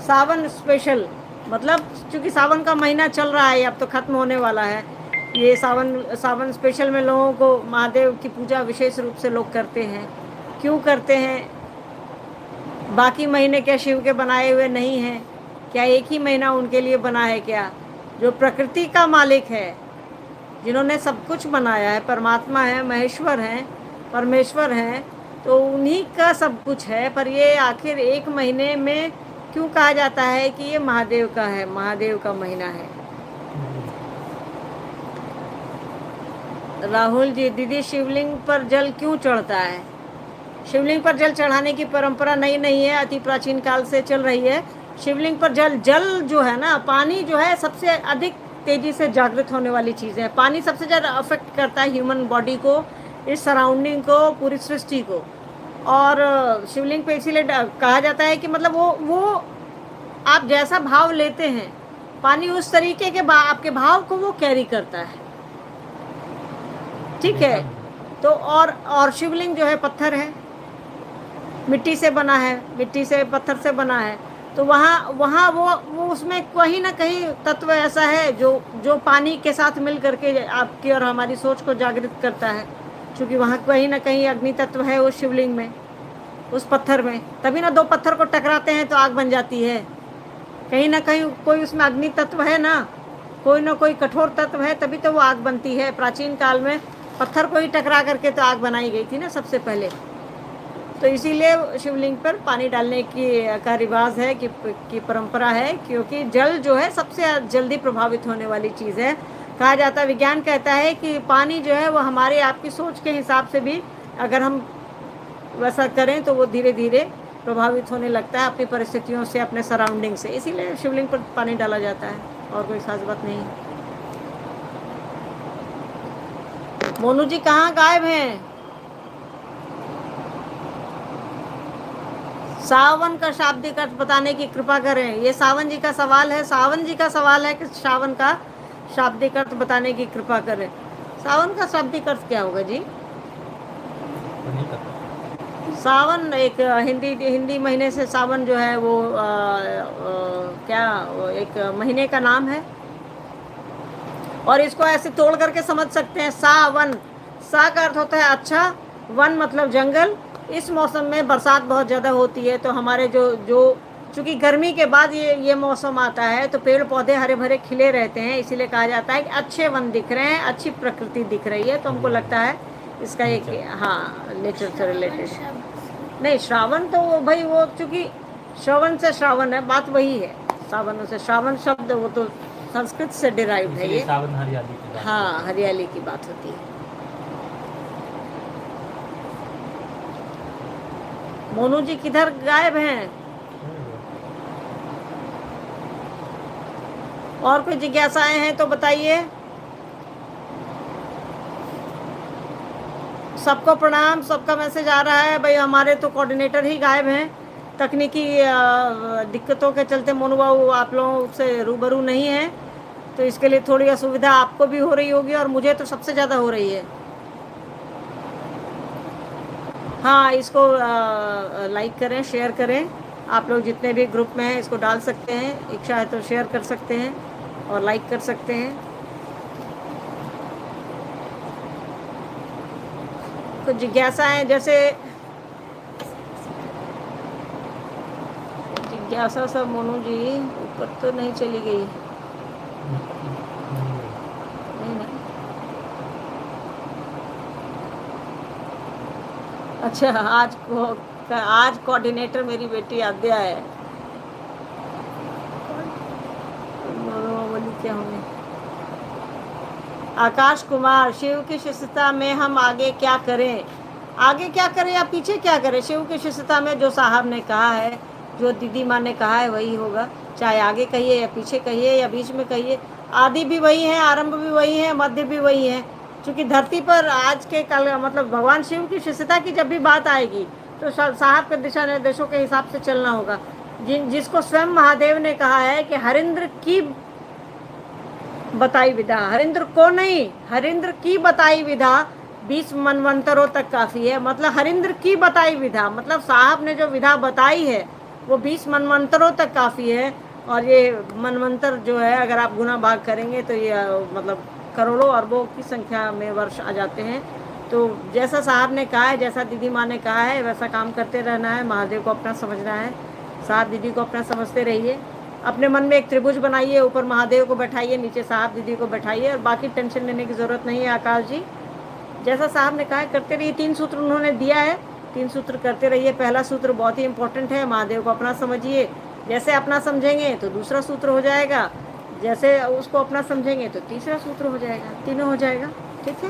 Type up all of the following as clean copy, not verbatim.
सावन special, मतलब क्योंकि सावन का महीना चल रहा है, अब तो खत्म होने वाला है। ये सावन स्पेशल में लोगों को महादेव की पूजा विशेष रूप से लोग करते हैं। क्यों करते हैं? बाकी महीने क्या शिव के बनाए हुए नहीं हैं? क्या एक ही महीना उनके लिए बना है क्या? जो प्रकृति का मालिक है, जिन्होंने सब कुछ बनाया है, परमात्मा है, महेश्वर हैं, परमेश्वर हैं, तो उन्हीं का सब कुछ है। पर ये आखिर एक महीने में क्यों कहा जाता है कि ये महादेव का है, महादेव का महीना है? राहुल जी, दीदी शिवलिंग पर जल क्यों चढ़ता है? शिवलिंग पर जल चढ़ाने की परंपरा नई नहीं है, अति प्राचीन काल से चल रही है। शिवलिंग पर जल जो है ना, पानी जो है सबसे अधिक तेजी से जागृत होने वाली चीज़ है। पानी सबसे ज़्यादा अफेक्ट करता है ह्यूमन बॉडी को, इस सराउंडिंग को, पूरी सृष्टि को। और शिवलिंग पे इसीलिए कहा जाता है कि मतलब वो आप जैसा भाव लेते हैं, पानी उस तरीके के आपके भाव को वो कैरी करता है। ठीक है। तो और शिवलिंग जो है पत्थर है, मिट्टी से बना है, मिट्टी से पत्थर से बना है। तो वहाँ वो उसमें कहीं ना कहीं तत्व ऐसा है जो पानी के साथ मिल करके आपकी और हमारी सोच को जागृत करता है। क्योंकि वहाँ कहीं ना कहीं अग्नि तत्व है उस शिवलिंग में, उस पत्थर में। तभी ना दो पत्थर को टकराते हैं तो आग बन जाती है। कहीं ना कहीं कोई उसमें अग्नि तत्व है ना कोई कठोर तत्व है, तभी तो वो आग बनती है। प्राचीन काल में पत्थर को ही टकरा करके तो आग बनाई गई थी ना सबसे पहले। तो इसीलिए शिवलिंग पर पानी डालने का रिवाज है कि परंपरा है, क्योंकि जल जो है सबसे जल्दी प्रभावित होने वाली चीज़ है। कहा जाता है, विज्ञान कहता है कि पानी जो है वो हमारे आपकी सोच के हिसाब से भी अगर हम वैसा करें तो वो धीरे धीरे प्रभावित होने लगता है अपनी परिस्थितियों से, अपने सराउंडिंग से। इसीलिए शिवलिंग पर पानी डाला जाता है, और कोई खास बात नहीं। मोनू जी कहाँ गायब हैं? सावन का शाब्दिक अर्थ बताने की कृपा करें। ये सावन जी का सवाल है, सावन जी का सवाल है कि सावन का शाब्दिक अर्थ बताने की कृपा करें। सावन का शाब्दिक अर्थ क्या होगा जी? सावन एक हिंदी महीने से सावन जो है वो एक महीने का नाम है। और इसको ऐसे तोड़ करके समझ सकते हैं। सावन, सा का अर्थ होता है अच्छा, वन मतलब जंगल। इस मौसम में बरसात बहुत ज़्यादा होती है, तो हमारे जो चूँकि गर्मी के बाद ये मौसम आता है, तो पेड़ पौधे हरे भरे खिले रहते हैं। इसीलिए कहा जाता है कि अच्छे वन दिख रहे हैं, अच्छी प्रकृति दिख रही है। तो हमको लगता है इसका एक, हाँ, नेचर से रिलेटेड। नहीं, श्रावण तो भाई वो चूँकि श्रवण से श्रावण है, बात वही है। सावन से श्रावण शब्द वो तो संस्कृत से डिराइव्ड है ये। सावन हरियाली की बात, हाँ, हरियाली की बात होती है। मोनू जी किधर गायब हैं? और कोई जिज्ञासाएं हैं तो बताइए। सबको प्रणाम, सबका मैसेज आ रहा है। भाई हमारे तो कोऑर्डिनेटर ही गायब हैं, तकनीकी दिक्कतों के चलते मोनू बाबू आप लोगों से रूबरू नहीं है। तो इसके लिए थोड़ी असुविधा आपको भी हो रही होगी, और मुझे तो सबसे ज़्यादा हो रही है। हाँ, इसको लाइक करें, शेयर करें। आप लोग जितने भी ग्रुप में हैं इसको डाल सकते हैं, इच्छा है तो शेयर कर सकते हैं और लाइक कर सकते हैं। कुछ जिज्ञासाएं, जैसे जिज्ञासा सब मोनू जी ऊपर तो नहीं चली गई? अच्छा, आज कोऑर्डिनेटर मेरी बेटी आद्या है। बोली क्या होंगे? आकाश कुमार, शिव की शिष्यता में हम आगे क्या करें? आगे क्या करें या पीछे क्या करें? शिव की शिष्यता में जो साहब ने कहा है, जो दीदी माँ ने कहा है, वही होगा। चाहे आगे कहिए या पीछे कहिए या बीच में कहिए, आदि भी वही है, आरंभ भी वही है, मध्य भी वही है। क्योंकि धरती पर आज के कल मतलब भगवान शिव की शिष्यता की जब भी बात आएगी तो साहब के दिशा निर्देशों के हिसाब से चलना होगा। जिसको स्वयं महादेव ने कहा है कि हरिंद्र की बताई विधा, हरिंद्र को नहीं, हरिंद्र की बताई विधा 20 मनवंतरों तक काफ़ी है। मतलब हरिंद्र की बताई विधा, मतलब साहब ने जो विधा बताई है वो 20 मनवंतरों तक काफ़ी है। और ये मनवंतर जो है अगर आप गुना भाग करेंगे तो ये मतलब करोड़ों अरबों की संख्या में वर्ष आ जाते हैं। तो जैसा साहब ने कहा है, जैसा दीदी माँ ने कहा है, वैसा काम करते रहना है। महादेव को अपना समझना है, साहब दीदी को अपना समझते रहिए। अपने मन में एक त्रिभुज बनाइए, ऊपर महादेव को बैठाइए, नीचे साहब दीदी को बैठाइए, और बाकी टेंशन लेने की ज़रूरत नहीं है। आकाश जी जैसा साहब ने कहा है करते रहिए। 3 सूत्र उन्होंने दिया है, 3 सूत्र करते रहिए। पहला सूत्र बहुत ही इंपॉर्टेंट है, महादेव को अपना समझिए। जैसे अपना समझेंगे तो दूसरा सूत्र हो जाएगा, जैसे उसको अपना समझेंगे तो तीसरा सूत्र हो जाएगा, तीनों हो जाएगा। ठीक है।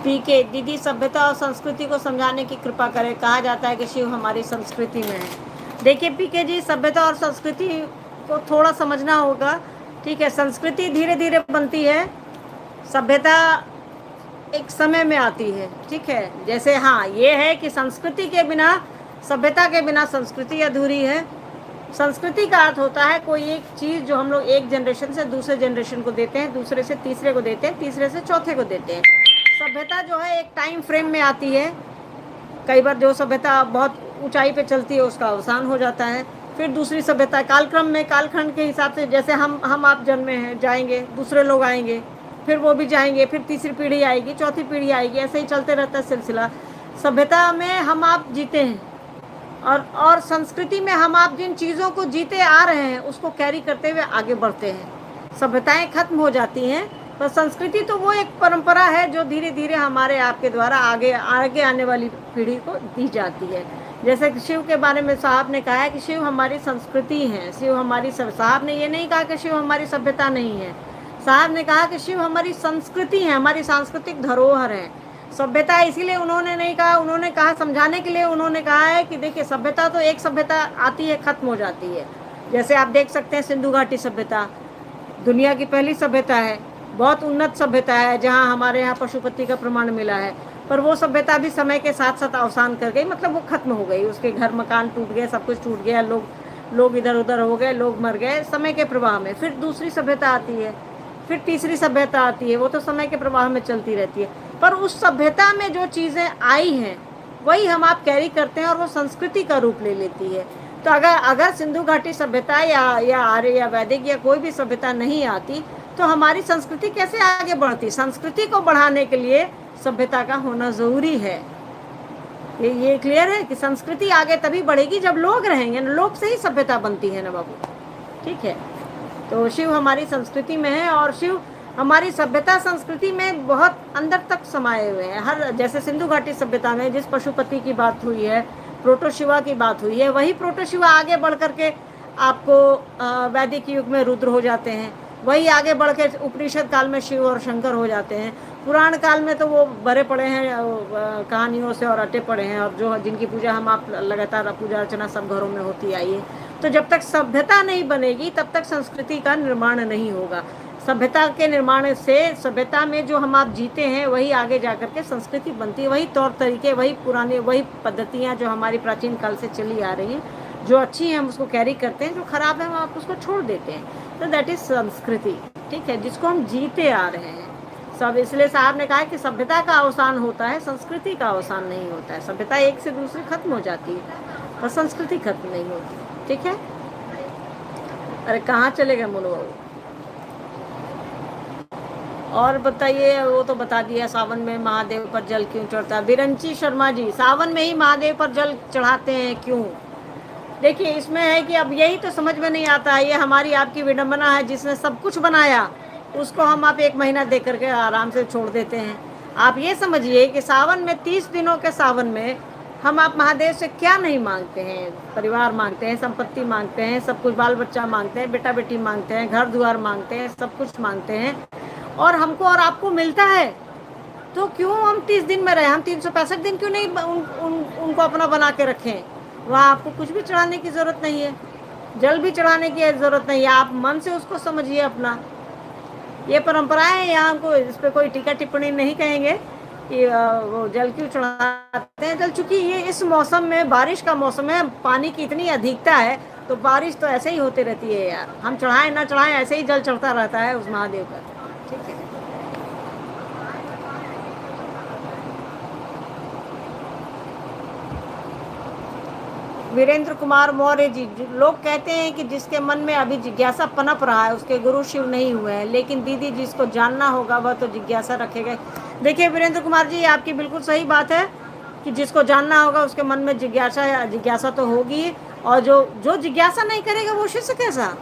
पीके दीदी सभ्यता और संस्कृति को समझाने की कृपा करें। कहा जाता है कि शिव हमारी संस्कृति में है। देखिए पीके जी, सभ्यता और संस्कृति को थोड़ा समझना होगा। ठीक है, संस्कृति धीरे धीरे बनती है, सभ्यता एक समय में आती है। ठीक है, जैसे हाँ ये है कि संस्कृति के बिना, सभ्यता के बिना संस्कृति अधूरी है। संस्कृति का अर्थ होता है कोई एक चीज़ जो हम लोग एक जनरेशन से दूसरे जनरेशन को देते हैं, दूसरे से तीसरे को देते हैं, तीसरे से चौथे को देते हैं। सभ्यता जो है एक टाइम फ्रेम में आती है। कई बार जो सभ्यता बहुत ऊंचाई पे चलती है उसका अवसान हो जाता है। फिर दूसरी सभ्यता कालक्रम में, कालखंड के हिसाब से, जैसे हम आप जन्मे हैं, जाएंगे, दूसरे लोग आएंगे, फिर वो भी जाएंगे, फिर तीसरी पीढ़ी आएगी, चौथी पीढ़ी आएगी, ऐसे ही चलते रहता है सिलसिला। सभ्यता में हम आप जीते हैं, और संस्कृति में हम आप जिन चीज़ों को जीते आ रहे हैं उसको कैरी करते हुए आगे बढ़ते हैं। सभ्यताएं खत्म हो जाती हैं, पर संस्कृति तो वो एक परंपरा है जो धीरे धीरे हमारे आपके द्वारा आगे आने वाली पीढ़ी को दी जाती है। जैसे कि शिव के बारे में साहब ने कहा है कि शिव हमारी संस्कृति है, शिव हमारी साहब ने ये नहीं कहा कि शिव हमारी सभ्यता नहीं है। साहब ने कहा कि शिव हमारी संस्कृति है, हमारी सांस्कृतिक धरोहर है। सभ्यता इसीलिए उन्होंने नहीं कहा, उन्होंने कहा समझाने के लिए, उन्होंने कहा है कि देखिए सभ्यता तो एक सभ्यता आती है, खत्म हो जाती है। जैसे आप देख सकते हैं सिंधु घाटी सभ्यता दुनिया की पहली सभ्यता है, बहुत उन्नत सभ्यता है, जहाँ हमारे यहाँ पशुपति का प्रमाण मिला है। पर वो सभ्यता भी समय के साथ साथ अवसान कर गई, मतलब वो खत्म हो गई, उसके घर मकान टूट गए, सब कुछ टूट गया, लोग इधर उधर हो गए, लोग मर गए समय के प्रवाह में। फिर दूसरी सभ्यता आती है, फिर तीसरी सभ्यता आती है, वो तो समय के प्रवाह में चलती रहती है। पर उस सभ्यता में जो चीज़ें आई हैं वही हम आप कैरी करते हैं और वो संस्कृति का रूप ले लेती है। तो अगर सिंधु घाटी सभ्यता या आर्य या वैदिक या कोई भी सभ्यता नहीं आती तो हमारी संस्कृति कैसे आगे बढ़ती। संस्कृति को बढ़ाने के लिए सभ्यता का होना ज़रूरी है। ये क्लियर है कि संस्कृति आगे तभी बढ़ेगी जब लोग रहेंगे, लोग से ही सभ्यता बनती है ना बाबू। ठीक है, तो शिव हमारी संस्कृति में है और शिव हमारी सभ्यता संस्कृति में बहुत अंदर तक समाये हुए हैं। हर जैसे सिंधु घाटी सभ्यता में जिस पशुपति की बात हुई है, प्रोटोशिवा की बात हुई है, वही प्रोटोशिवा आगे बढ़ करके आपको वैदिक युग में रुद्र हो जाते हैं, वही आगे बढ़ के उपनिषद काल में शिव और शंकर हो जाते हैं। पुराण काल में तो वो भरे पड़े हैं कहानियों से और अटे पड़े हैं, और जो जिनकी पूजा हम आप लगातार पूजा अर्चना सब घरों में होती आई है। तो जब तक सभ्यता नहीं बनेगी तब तक संस्कृति का निर्माण नहीं होगा। सभ्यता के निर्माण से, सभ्यता में जो हम आप जीते हैं वही आगे जा कर के संस्कृति बनती है, वही तौर तरीके, वही पुराने, वही पद्धतियाँ जो हमारी प्राचीन काल से चली आ रही हैं। जो अच्छी है हम उसको कैरी करते हैं, जो खराब है हम आप उसको छोड़ देते हैं। तो दैट इज़ संस्कृति। ठीक है, जिसको हम जीते आ रहे हैं सब। इसलिए साहब ने कहा कि सभ्यता का अवसान होता है, संस्कृति का अवसान नहीं होता है। सभ्यता एक से दूसरी खत्म हो जाती है और संस्कृति खत्म नहीं होती। ठीक है, अरे कहाँ चले गए मोनू बाबू? और बताइए, वो तो बता दिया सावन में महादेव पर जल क्यों चढ़ता है। बिरंची शर्मा जी, सावन में ही महादेव पर जल चढ़ाते हैं क्यों? देखिए इसमें है कि अब यही तो समझ में नहीं आता है। ये हमारी आपकी विडंबना है, जिसने सब कुछ बनाया उसको हम आप 1 महीना दे करके आराम से छोड़ देते हैं। आप ये समझिए कि सावन में 30 दिनों के सावन में हम आप महादेव से क्या नहीं मांगते हैं। परिवार मांगते हैं, संपत्ति मांगते हैं, सब कुछ, बाल बच्चा मांगते हैं, बेटा बेटी मांगते हैं, घर द्वार मांगते हैं, सब कुछ मांगते हैं, और हमको और आपको मिलता है। तो क्यों हम 30 दिन में रहे? हम 365 दिन क्यों नहीं उनको अपना बना के रखें? वहाँ आपको कुछ भी चढ़ाने की ज़रूरत नहीं है, जल भी चढ़ाने की ज़रूरत नहीं है। आप मन से उसको समझिए अपना। ये परंपराएं हैं, यहाँ को इस पर कोई टीका टिप्पणी नहीं कहेंगे कि वो जल क्यों चढ़ाते हैं। जल चूँकि ये इस मौसम में, बारिश का मौसम है, पानी की इतनी अधिकता है, तो बारिश तो ऐसे ही होती रहती है यार, हम चढ़ाएं ना चढ़ाएं ऐसे ही जल चढ़ता रहता है उस महादेव का। ठीक है। वीरेंद्र कुमार मौर्य जी, लोग कहते हैं कि जिसके मन में अभी जिज्ञासा पनप रहा है उसके गुरु शिव नहीं हुए हैं, लेकिन दीदी जिसको जानना होगा वह तो जिज्ञासा रखेगा। देखिए वीरेंद्र कुमार जी, आपकी बिल्कुल सही बात है कि जिसको जानना होगा उसके मन में जिज्ञासा तो होगी, और जो जिज्ञासा नहीं करेगा वो शिष्य कैसा।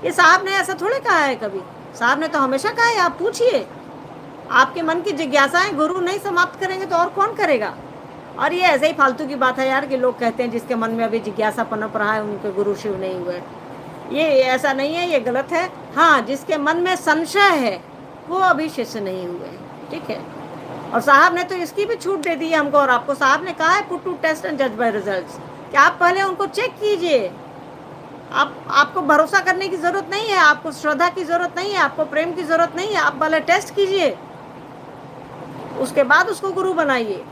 ये साहब ने ऐसा थोड़े कहा है कभी, साहब ने तो हमेशा कहा है आप पूछिए, आपके मन की जिज्ञासाएं गुरु नहीं समाप्त करेंगे तो और कौन करेगा। और ये ऐसे ही फालतू की बात है यार कि लोग कहते हैं जिसके मन में अभी जिज्ञासा पनप रहा है उनके गुरु शिव नहीं हुए। ये ऐसा नहीं है, ये गलत है। हाँ, जिसके मन में संशय है वो अभी शिष्य नहीं हुए। ठीक है। और साहब ने तो इसकी भी छूट दे दी है हमको, और आपको साहब ने कहा है पुट टू टेस्ट एंड जज बाय रिजल्ट्स, कि आप पहले उनको चेक कीजिए। आपको भरोसा करने की जरूरत नहीं है, आपको श्रद्धा की जरूरत नहीं है, आपको प्रेम की जरूरत नहीं है, आप पहले टेस्ट कीजिए, उसके बाद उसको गुरु बनाइए।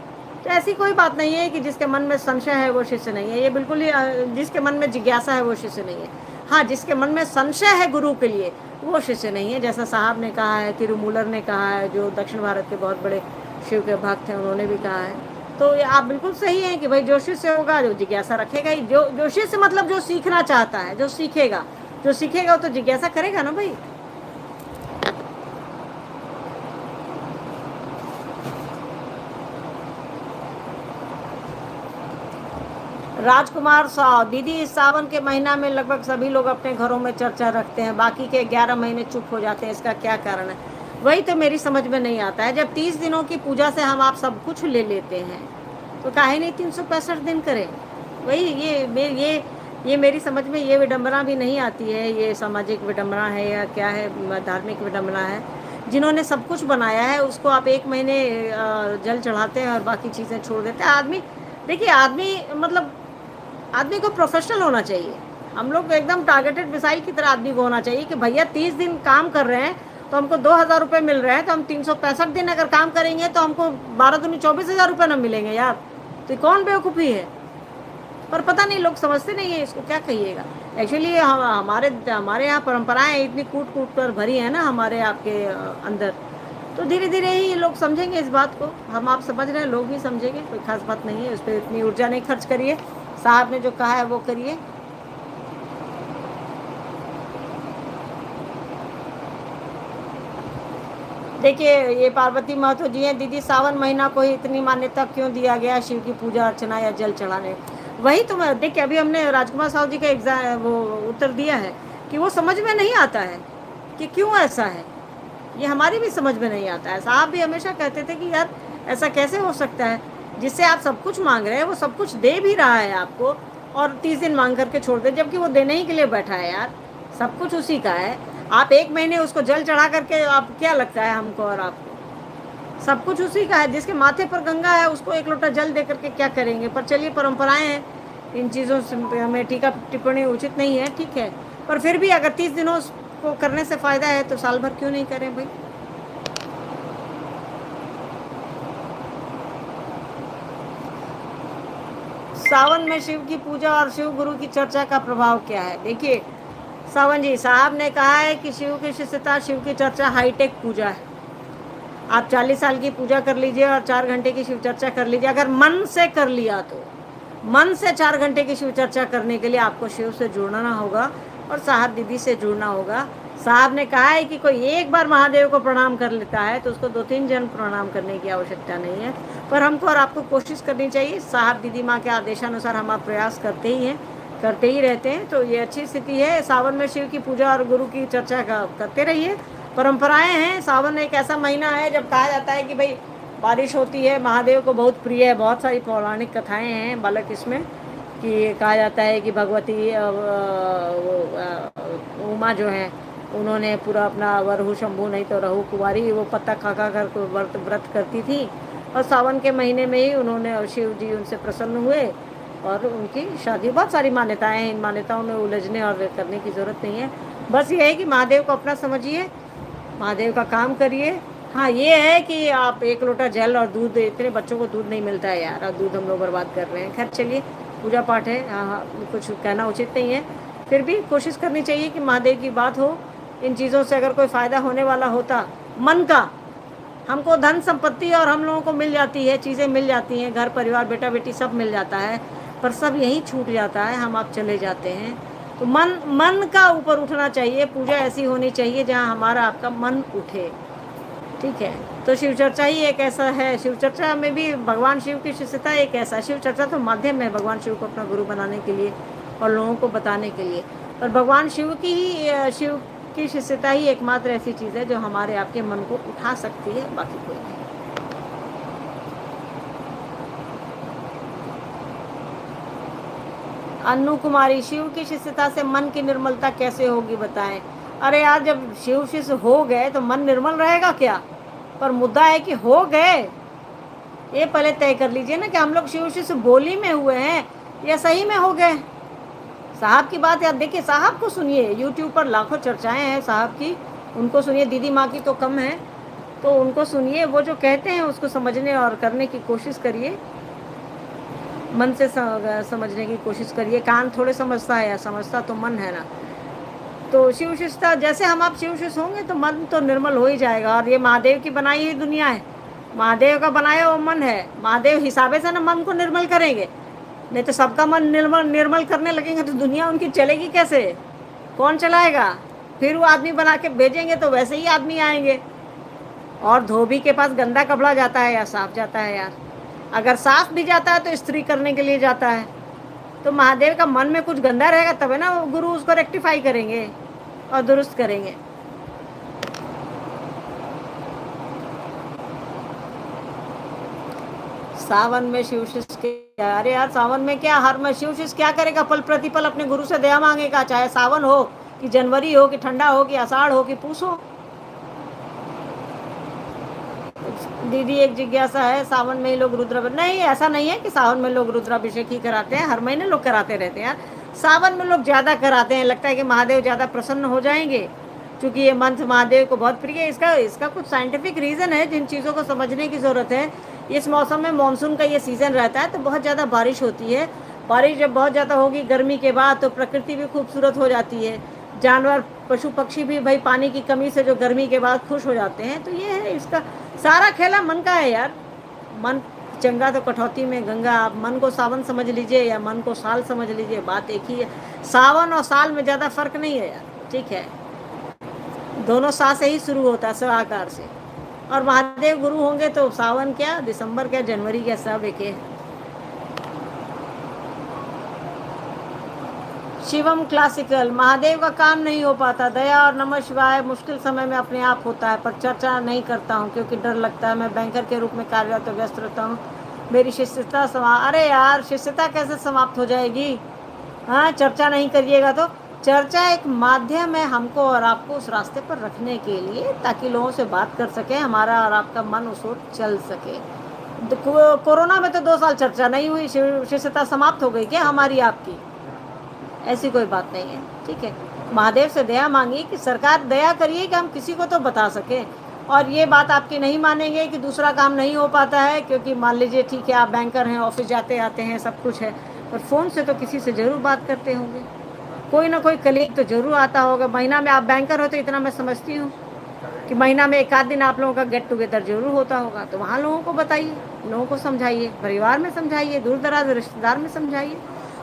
तो ऐसी कोई बात नहीं है कि जिसके मन में संशय है वो शिष्य नहीं है, ये बिल्कुल ही जिसके मन में जिज्ञासा है वो शिष्य नहीं है। हाँ, जिसके मन में संशय है गुरु के लिए वो शिष्य नहीं है, जैसा साहब ने कहा है, तिरुमूलर ने कहा है, जो दक्षिण भारत के बहुत बड़े शिव के भक्त हैं उन्होंने भी कहा है। तो आप बिल्कुल सही हैं कि भाई जो शिष्य होगा जो जिज्ञासा रखेगा ही, जो शिष्य मतलब जो सीखना चाहता है, जो सीखेगा वो तो जिज्ञासा करेगा ना भाई। राजकुमार साव, दीदी इस सावन के महीना में लगभग सभी लोग अपने घरों में चर्चा रखते हैं, बाकी के 11 महीने चुप हो जाते हैं, इसका क्या कारण है। वही तो मेरी समझ में नहीं आता है। जब 30 दिनों की पूजा से हम आप सब कुछ ले लेते हैं तो काहे नहीं 365 दिन करें। वही ये मेरी समझ में ये विडंबना भी नहीं आती है, ये सामाजिक विडंबना है या क्या है, धार्मिक विडंबना है। जिन्होंने सब कुछ बनाया है उसको आप 1 महीने जल चढ़ाते हैं और बाकी चीज़ें छोड़ देते हैं। आदमी देखिए, आदमी को प्रोफेशनल होना चाहिए। हम लोग एकदम टारगेटेड मिसाइल की तरह आदमी को होना चाहिए कि भैया 30 दिन काम कर रहे हैं तो हमको 2000 रुपये मिल रहे हैं, तो हम 365 दिन अगर काम करेंगे तो हमको 12 दूनी 24,000 रुपये न मिलेंगे यार। तो कौन बेवकूफ़ी है। पर पता नहीं लोग समझते नहीं है इसको, क्या कहिएगा। एक्चुअली हमारे यहाँ परंपराएं इतनी कूट कूट कर भरी है ना हमारे आपके अंदर, तो धीरे धीरे ही लोग समझेंगे इस बात को। हम आप समझ रहे हैं, लोग भी समझेंगे, कोई खास बात नहीं है। उस पर इतनी ऊर्जा नहीं खर्च करिए, साहब ने जो कहा है वो करिए। देखिए ये पार्वती महतो जी हैं, दीदी सावन महीना को ही इतनी मान्यता क्यों दिया गया शिव की पूजा अर्चना या जल चढ़ाने। वही तो मैं देखिए, अभी हमने राजकुमार साहब जी का एग्जाम वो उत्तर दिया है कि वो समझ में नहीं आता है कि क्यों ऐसा है। ये हमारी भी समझ में नहीं आता है। साहब भी हमेशा कहते थे कि यार ऐसा कैसे हो सकता है, जिससे आप सब कुछ मांग रहे हैं वो सब कुछ दे भी रहा है आपको, और 30 दिन मांग करके छोड़ दे, जबकि वो देने ही के लिए बैठा है यार। सब कुछ उसी का है। आप 1 महीने उसको जल चढ़ा करके, आप क्या लगता है हमको और आपको, सब कुछ उसी का है। जिसके माथे पर गंगा है उसको 1 लोटा जल दे करके क्या करेंगे। पर चलिए, परंपराएं हैं, इन चीज़ों में टीका टिप्पणी उचित नहीं है, ठीक है। पर फिर भी अगर 30 दिनों को करने से फ़ायदा है तो साल भर क्यों नहीं करें भाई। सावन में शिव की पूजा और शिव गुरु की चर्चा का प्रभाव क्या है। देखिए सावन जी, साहब ने कहा है कि शिव की शिष्यता, शिव की चर्चा हाईटेक पूजा है। आप 40 साल की पूजा कर लीजिए और 4 घंटे की शिव चर्चा कर लीजिए, अगर मन से कर लिया तो। मन से 4 घंटे की शिव चर्चा करने के लिए आपको शिव से जुड़ना होगा और साहब दीदी से जुड़ना होगा। साहब ने कहा है कि कोई एक बार महादेव को प्रणाम कर लेता है तो उसको 2-3 जन प्रणाम करने की आवश्यकता नहीं है। पर हमको और आपको कोशिश करनी चाहिए। साहब दीदी माँ के आदेशानुसार हम आप प्रयास करते ही हैं, करते ही रहते हैं। तो ये अच्छी स्थिति है। सावन में शिव की पूजा और गुरु की चर्चा करते रहिए। परंपराएं हैं। सावन एक ऐसा महीना है जब कहा जाता है कि भाई बारिश होती है, महादेव को बहुत प्रिय है। बहुत सारी पौराणिक कथाएँ हैं बालक इसमें, कि कहा जाता है कि भगवती उमा जो है उन्होंने पूरा अपना वरहु शंभू नहीं तो रहु कुमारी वो पत्ता खा कर व्रत करती थी, और सावन के महीने में ही उन्होंने शिव जी उनसे प्रसन्न हुए और उनकी शादी। बहुत सारी मान्यताएं हैं, इन मान्यताओं में उलझने और करने की ज़रूरत नहीं है। बस ये है कि महादेव को अपना समझिए, महादेव का काम करिए। हाँ ये है कि आप 1 लोटा जल और दूध, इतने बच्चों को दूध नहीं मिलता है यार, और दूध हम लोग बर्बाद कर रहे हैं। खैर चलिए, पूजा पाठ है, हाँ, कुछ कहना उचित नहीं है, फिर भी कोशिश करनी चाहिए कि महादेव की बात हो। इन चीज़ों से अगर कोई फ़ायदा होने वाला होता मन का, हमको धन संपत्ति और हम लोगों को मिल जाती है, चीज़ें मिल जाती हैं, घर परिवार बेटा बेटी सब मिल जाता है, पर सब यहीं छूट जाता है, हम आप चले जाते हैं। तो मन का ऊपर उठना चाहिए। पूजा ऐसी होनी चाहिए जहाँ हमारा आपका मन उठे, ठीक है। तो शिव चर्चा ही एक ऐसा है, शिव चर्चा में भी भगवान शिव की शिष्यता एक ऐसा, शिव चर्चा तो माध्यम है भगवान शिव को अपना गुरु बनाने के लिए और लोगों को बताने के लिए, पर भगवान शिव की शिष्यता ही एकमात्र ऐसी चीज़ है जो हमारे आपके मन को उठा सकती है, बाकी कोई नहीं। अन्नू कुमारी, शिव की शिष्यता से मन की निर्मलता कैसे होगी बताएं। अरे यार, जब शिव शिष्य हो गए तो मन निर्मल रहेगा क्या? पर मुद्दा है कि हो गए, ये पहले तय कर लीजिए ना कि हम लोग शिव शिष्य बोली में हुए हैं या सही में हो गए। साहब की बात याद देखिए, साहब को सुनिए, यूट्यूब पर लाखों चर्चाएं हैं साहब की, उनको सुनिए, दीदी माँ की तो कम है, तो उनको सुनिए, वो जो कहते हैं उसको समझने और करने की कोशिश करिए, मन से समझने की कोशिश करिए। कान थोड़े समझता है, या समझता तो मन है ना। तो शिव शिष्यता, जैसे हम आप शिव शिष्य होंगे तो मन तो निर्मल हो ही जाएगा। और ये महादेव की बनाई हुई दुनिया है, महादेव का बनाया वो मन है, महादेव हिसाबे से ना मन को निर्मल करेंगे, नहीं तो सबका मन निर्मल करने लगेंगे तो दुनिया उनकी चलेगी कैसे? कौन चलाएगा? फिर वो आदमी बना के भेजेंगे तो वैसे ही आदमी आएंगे। और धोबी के पास गंदा कपड़ा जाता है या साफ जाता है यार? अगर साफ भी जाता है तो इस्त्री करने के लिए जाता है। तो महादेव का मन में कुछ गंदा रहेगा तब है ना गुरु उसको रेक्टिफाई करेंगे और दुरुस्त करेंगे। सावन में शिव शिष्य क्या? अरे यार, सावन में क्या, हर में शिव शिष्य क्या करेगा? पल प्रतिपल अपने गुरु से दया मांगेगा, चाहे सावन हो कि जनवरी हो कि ठंडा हो कि आषाढ़ हो कि पूस हो। दीदी एक जिज्ञासा है, सावन में ही लोग रुद्राभिषेक? नहीं, ऐसा नहीं है कि सावन में लोग रुद्राभिषेक ही कराते हैं, हर महीने लोग कराते रहते हैं। सावन में लोग ज़्यादा कराते हैं, लगता है कि महादेव ज़्यादा प्रसन्न हो जाएंगे, क्योंकि ये मंथ महादेव को बहुत प्रिय है। इसका कुछ साइंटिफिक रीज़न है जिन चीज़ों को समझने की ज़रूरत है। इस मौसम में मानसून का ये सीज़न रहता है तो बहुत ज़्यादा बारिश होती है। बारिश जब बहुत ज़्यादा होगी गर्मी के बाद तो प्रकृति भी खूबसूरत हो जाती है, जानवर पशु पक्षी भी भाई पानी की कमी से जो गर्मी के बाद खुश हो जाते हैं। तो ये है, इसका सारा खेला मन का है यार। मन चंगा तो कटौती में गंगा। आप मन को सावन समझ लीजिए या मन को साल समझ लीजिए, बात एक ही है। सावन और साल में ज़्यादा फर्क नहीं है यार, ठीक है। दोनों सा से ही शुरू होता है, आकार से। और महादेव गुरु होंगे तो सावन क्या, दिसंबर क्या, जनवरी क्या, सब एक है। शिवम क्लासिकल, महादेव का काम नहीं हो पाता, दया और नमः शिवाय मुश्किल समय में अपने आप होता है, पर चर्चा नहीं करता हूँ क्योंकि डर लगता है। मैं बैंकर के रूप में कार्यरत तो व्यस्त रहता हूँ। मेरी शिष्यता अरे यार, शिष्यता कैसे समाप्त हो जाएगी? हाँ, चर्चा नहीं करिएगा तो? चर्चा एक माध्यम है हमको और आपको उस रास्ते पर रखने के लिए, ताकि लोगों से बात कर सके, हमारा और आपका मन उस ओर चल सके। कोरोना में तो 2 साल चर्चा नहीं हुई, शिष्यता समाप्त हो गई क्या हमारी आपकी? ऐसी कोई बात नहीं है, ठीक है। महादेव से दया मांगिए कि सरकार दया करिए कि हम किसी को तो बता सकें। और ये बात आपकी नहीं मानेंगे कि दूसरा काम नहीं हो पाता है, क्योंकि मान लीजिए ठीक है आप बैंकर हैं, ऑफिस जाते आते हैं, सब कुछ है, पर फ़ोन से तो किसी से ज़रूर बात करते होंगे, कोई ना कोई कलीग तो ज़रूर आता होगा। महीना में आप बैंकर हो तो इतना मैं समझती हूँ कि महीना में 1 आध दिन आप लोगों का गेट टुगेदर जरूर होता होगा। तो वहाँ लोगों को बताइए, लोगों को समझाइए, परिवार में समझाइए, दूर दराज रिश्तेदार में समझाइए।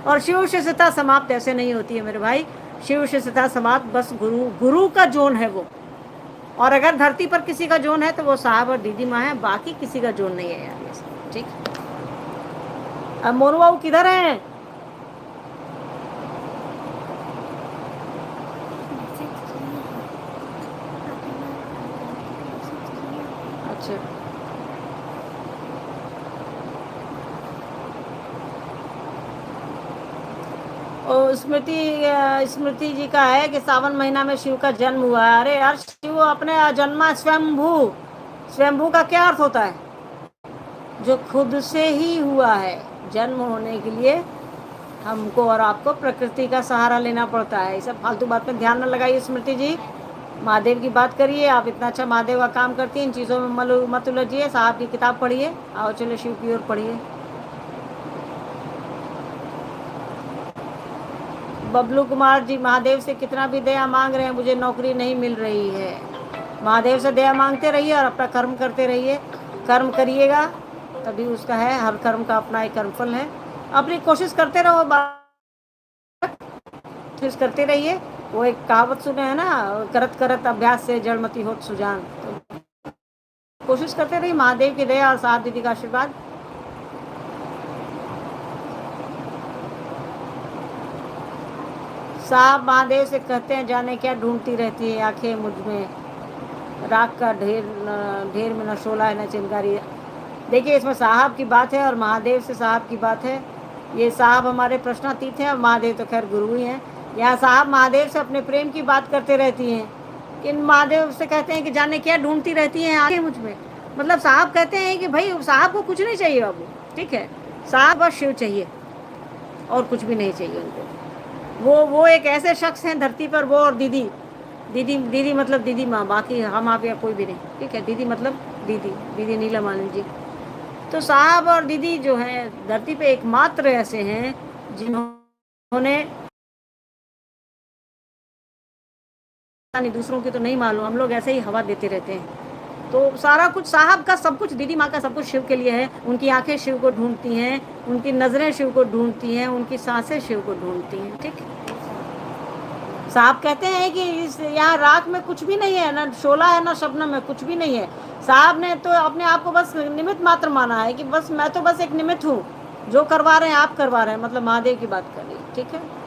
और शिव शिष्यता समाप्त ऐसे नहीं होती है मेरे भाई। शिव शिष्यता समाप्त बस गुरु का जोन है वो। और अगर धरती पर किसी का जोन है तो वो साहब और दीदी माँ है, बाकी किसी का जोन नहीं है यार ये सब, ठीक। अब मोनू बाबू किधर हैं? अच्छा, और स्मृति जी का है कि सावन महीना में शिव का जन्म हुआ है। अरे यार, शिव अपने जन्मा स्वयंभू का क्या अर्थ होता है? जो खुद से ही हुआ है। जन्म होने के लिए हमको और आपको प्रकृति का सहारा लेना पड़ता है। सब फालतू बात में ध्यान न लगाइए स्मृति जी, महादेव की बात करिए। आप इतना अच्छा महादेव का काम करती हैं, इन चीज़ों में मत उलझिए। साहब की किताब पढ़िए, आओ चलो शिव की ओर पढ़िए। बबलू कुमार जी, महादेव से कितना भी दया मांग रहे हैं, मुझे नौकरी नहीं मिल रही है। महादेव से दया मांगते रहिए और अपना कर्म करते रहिए। कर्म करिएगा तभी उसका है, हर कर्म का अपना एक कर्मफल है। अपनी कोशिश करते रहो, कोशिश करते रहिए। वो एक कहावत सुने हैं ना, करत करत अभ्यास से जड़मती होत सुजान। तो कोशिश करते रहिए, महादेव की दया और साहब दीदी का आशीर्वाद। साहब महादेव से कहते हैं, जाने क्या ढूंढती रहती है आंखें मुझ में, राख का ढेर में न शोला है न चिंगारी। देखिए, इसमें साहब की बात है और महादेव से साहब की बात है। ये साहब हमारे प्रश्नातीत हैं और महादेव तो खैर गुरु ही हैं। यहाँ साहब महादेव से अपने प्रेम की बात करते रहती हैं कि महादेव से कहते हैं कि जाने क्या ढूंढती रहती हैं आंखें मुझ में। मतलब साहब कहते हैं कि भाई साहब को कुछ नहीं चाहिए बाबू, ठीक है, साहब बस शिव चाहिए और कुछ भी नहीं चाहिए उनको। वो एक ऐसे शख्स हैं धरती पर, वो और दीदी। दीदी मतलब दीदी माँ, बाकी हम आप या कोई भी नहीं, ठीक है। दीदी मतलब दीदी नीलम आनंद जी। तो साहब और दीदी जो हैं धरती पे एकमात्र ऐसे हैं जिन्होंने, दूसरों की तो नहीं मालूम, हम लोग ऐसे ही हवा देते रहते हैं। तो सारा कुछ साहब का, सब कुछ दीदी माँ का सब कुछ शिव के लिए है। उनकी आंखें शिव को ढूंढती हैं, उनकी नजरें शिव को ढूंढती हैं, उनकी सांसें शिव को ढूंढती हैं, ठीक। साहब कहते हैं कि इस यहाँ राख में कुछ भी नहीं है, ना शोला है ना शबनम में, कुछ भी नहीं है। साहब ने तो अपने आप को बस निमित्त मात्र माना है कि बस मैं तो बस एक निमित्त हूँ, जो करवा रहे हैं आप करवा रहे हैं, मतलब महादेव की बात कर रही है, ठीक है।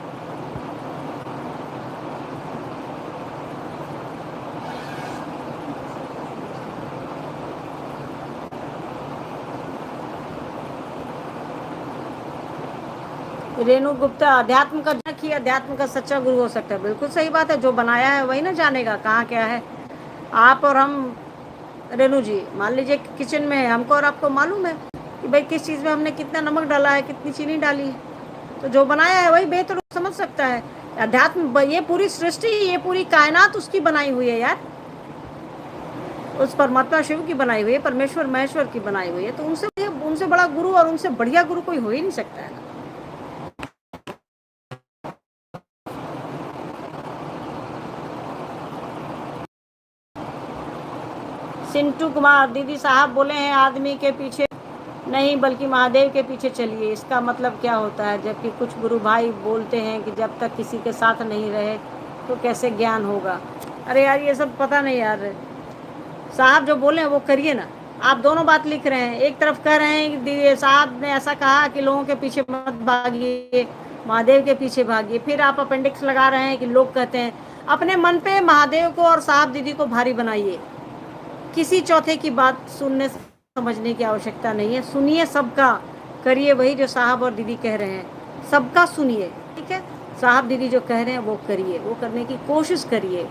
रेणु गुप्ता, अध्यात्म का सच्चा गुरु हो सकता है। बिल्कुल सही बात है, जो बनाया है वही ना जानेगा कहाँ क्या है। आप और हम, रेणु जी, मान लीजिए किचन में है, हमको और आपको मालूम है कि भाई किस चीज़ में हमने कितना नमक डाला है, कितनी चीनी डाली है। तो जो बनाया है वही बेहतर समझ सकता है। अध्यात्म, ये पूरी सृष्टि, ये पूरी कायनात उसकी बनाई हुई है यार, उस परमात्मा शिव की बनाई हुई है, परमेश्वर महेश्वर की बनाई हुई है। तो उनसे बड़ा गुरु और उनसे बढ़िया गुरु कोई हो ही नहीं सकता है ना। सिंटू कुमार, दीदी साहब बोले हैं आदमी के पीछे नहीं बल्कि महादेव के पीछे चलिए, इसका मतलब क्या होता है? जबकि कुछ गुरु भाई बोलते हैं कि जब तक किसी के साथ नहीं रहे तो कैसे ज्ञान होगा। अरे यार ये सब पता नहीं यार, साहब जो बोले हैं वो करिए ना। आप दोनों बात लिख रहे हैं, एक तरफ कह रहे हैं कि साहब ने ऐसा कहा कि लोगों के पीछे मत भागिए, महादेव के पीछे भागिए, फिर आप अपेंडिक्स लगा रहे हैं कि लोग कहते हैं। अपने मन पे महादेव को और साहब दीदी को भारी बनाइए, किसी चौथे की बात सुनने समझने की आवश्यकता नहीं है। सुनिए सबका, करिए वही जो साहब और दीदी कह रहे हैं, सबका सुनिए, ठीक है। साहब दीदी जो कह रहे हैं वो करिए, वो करने की कोशिश करिए।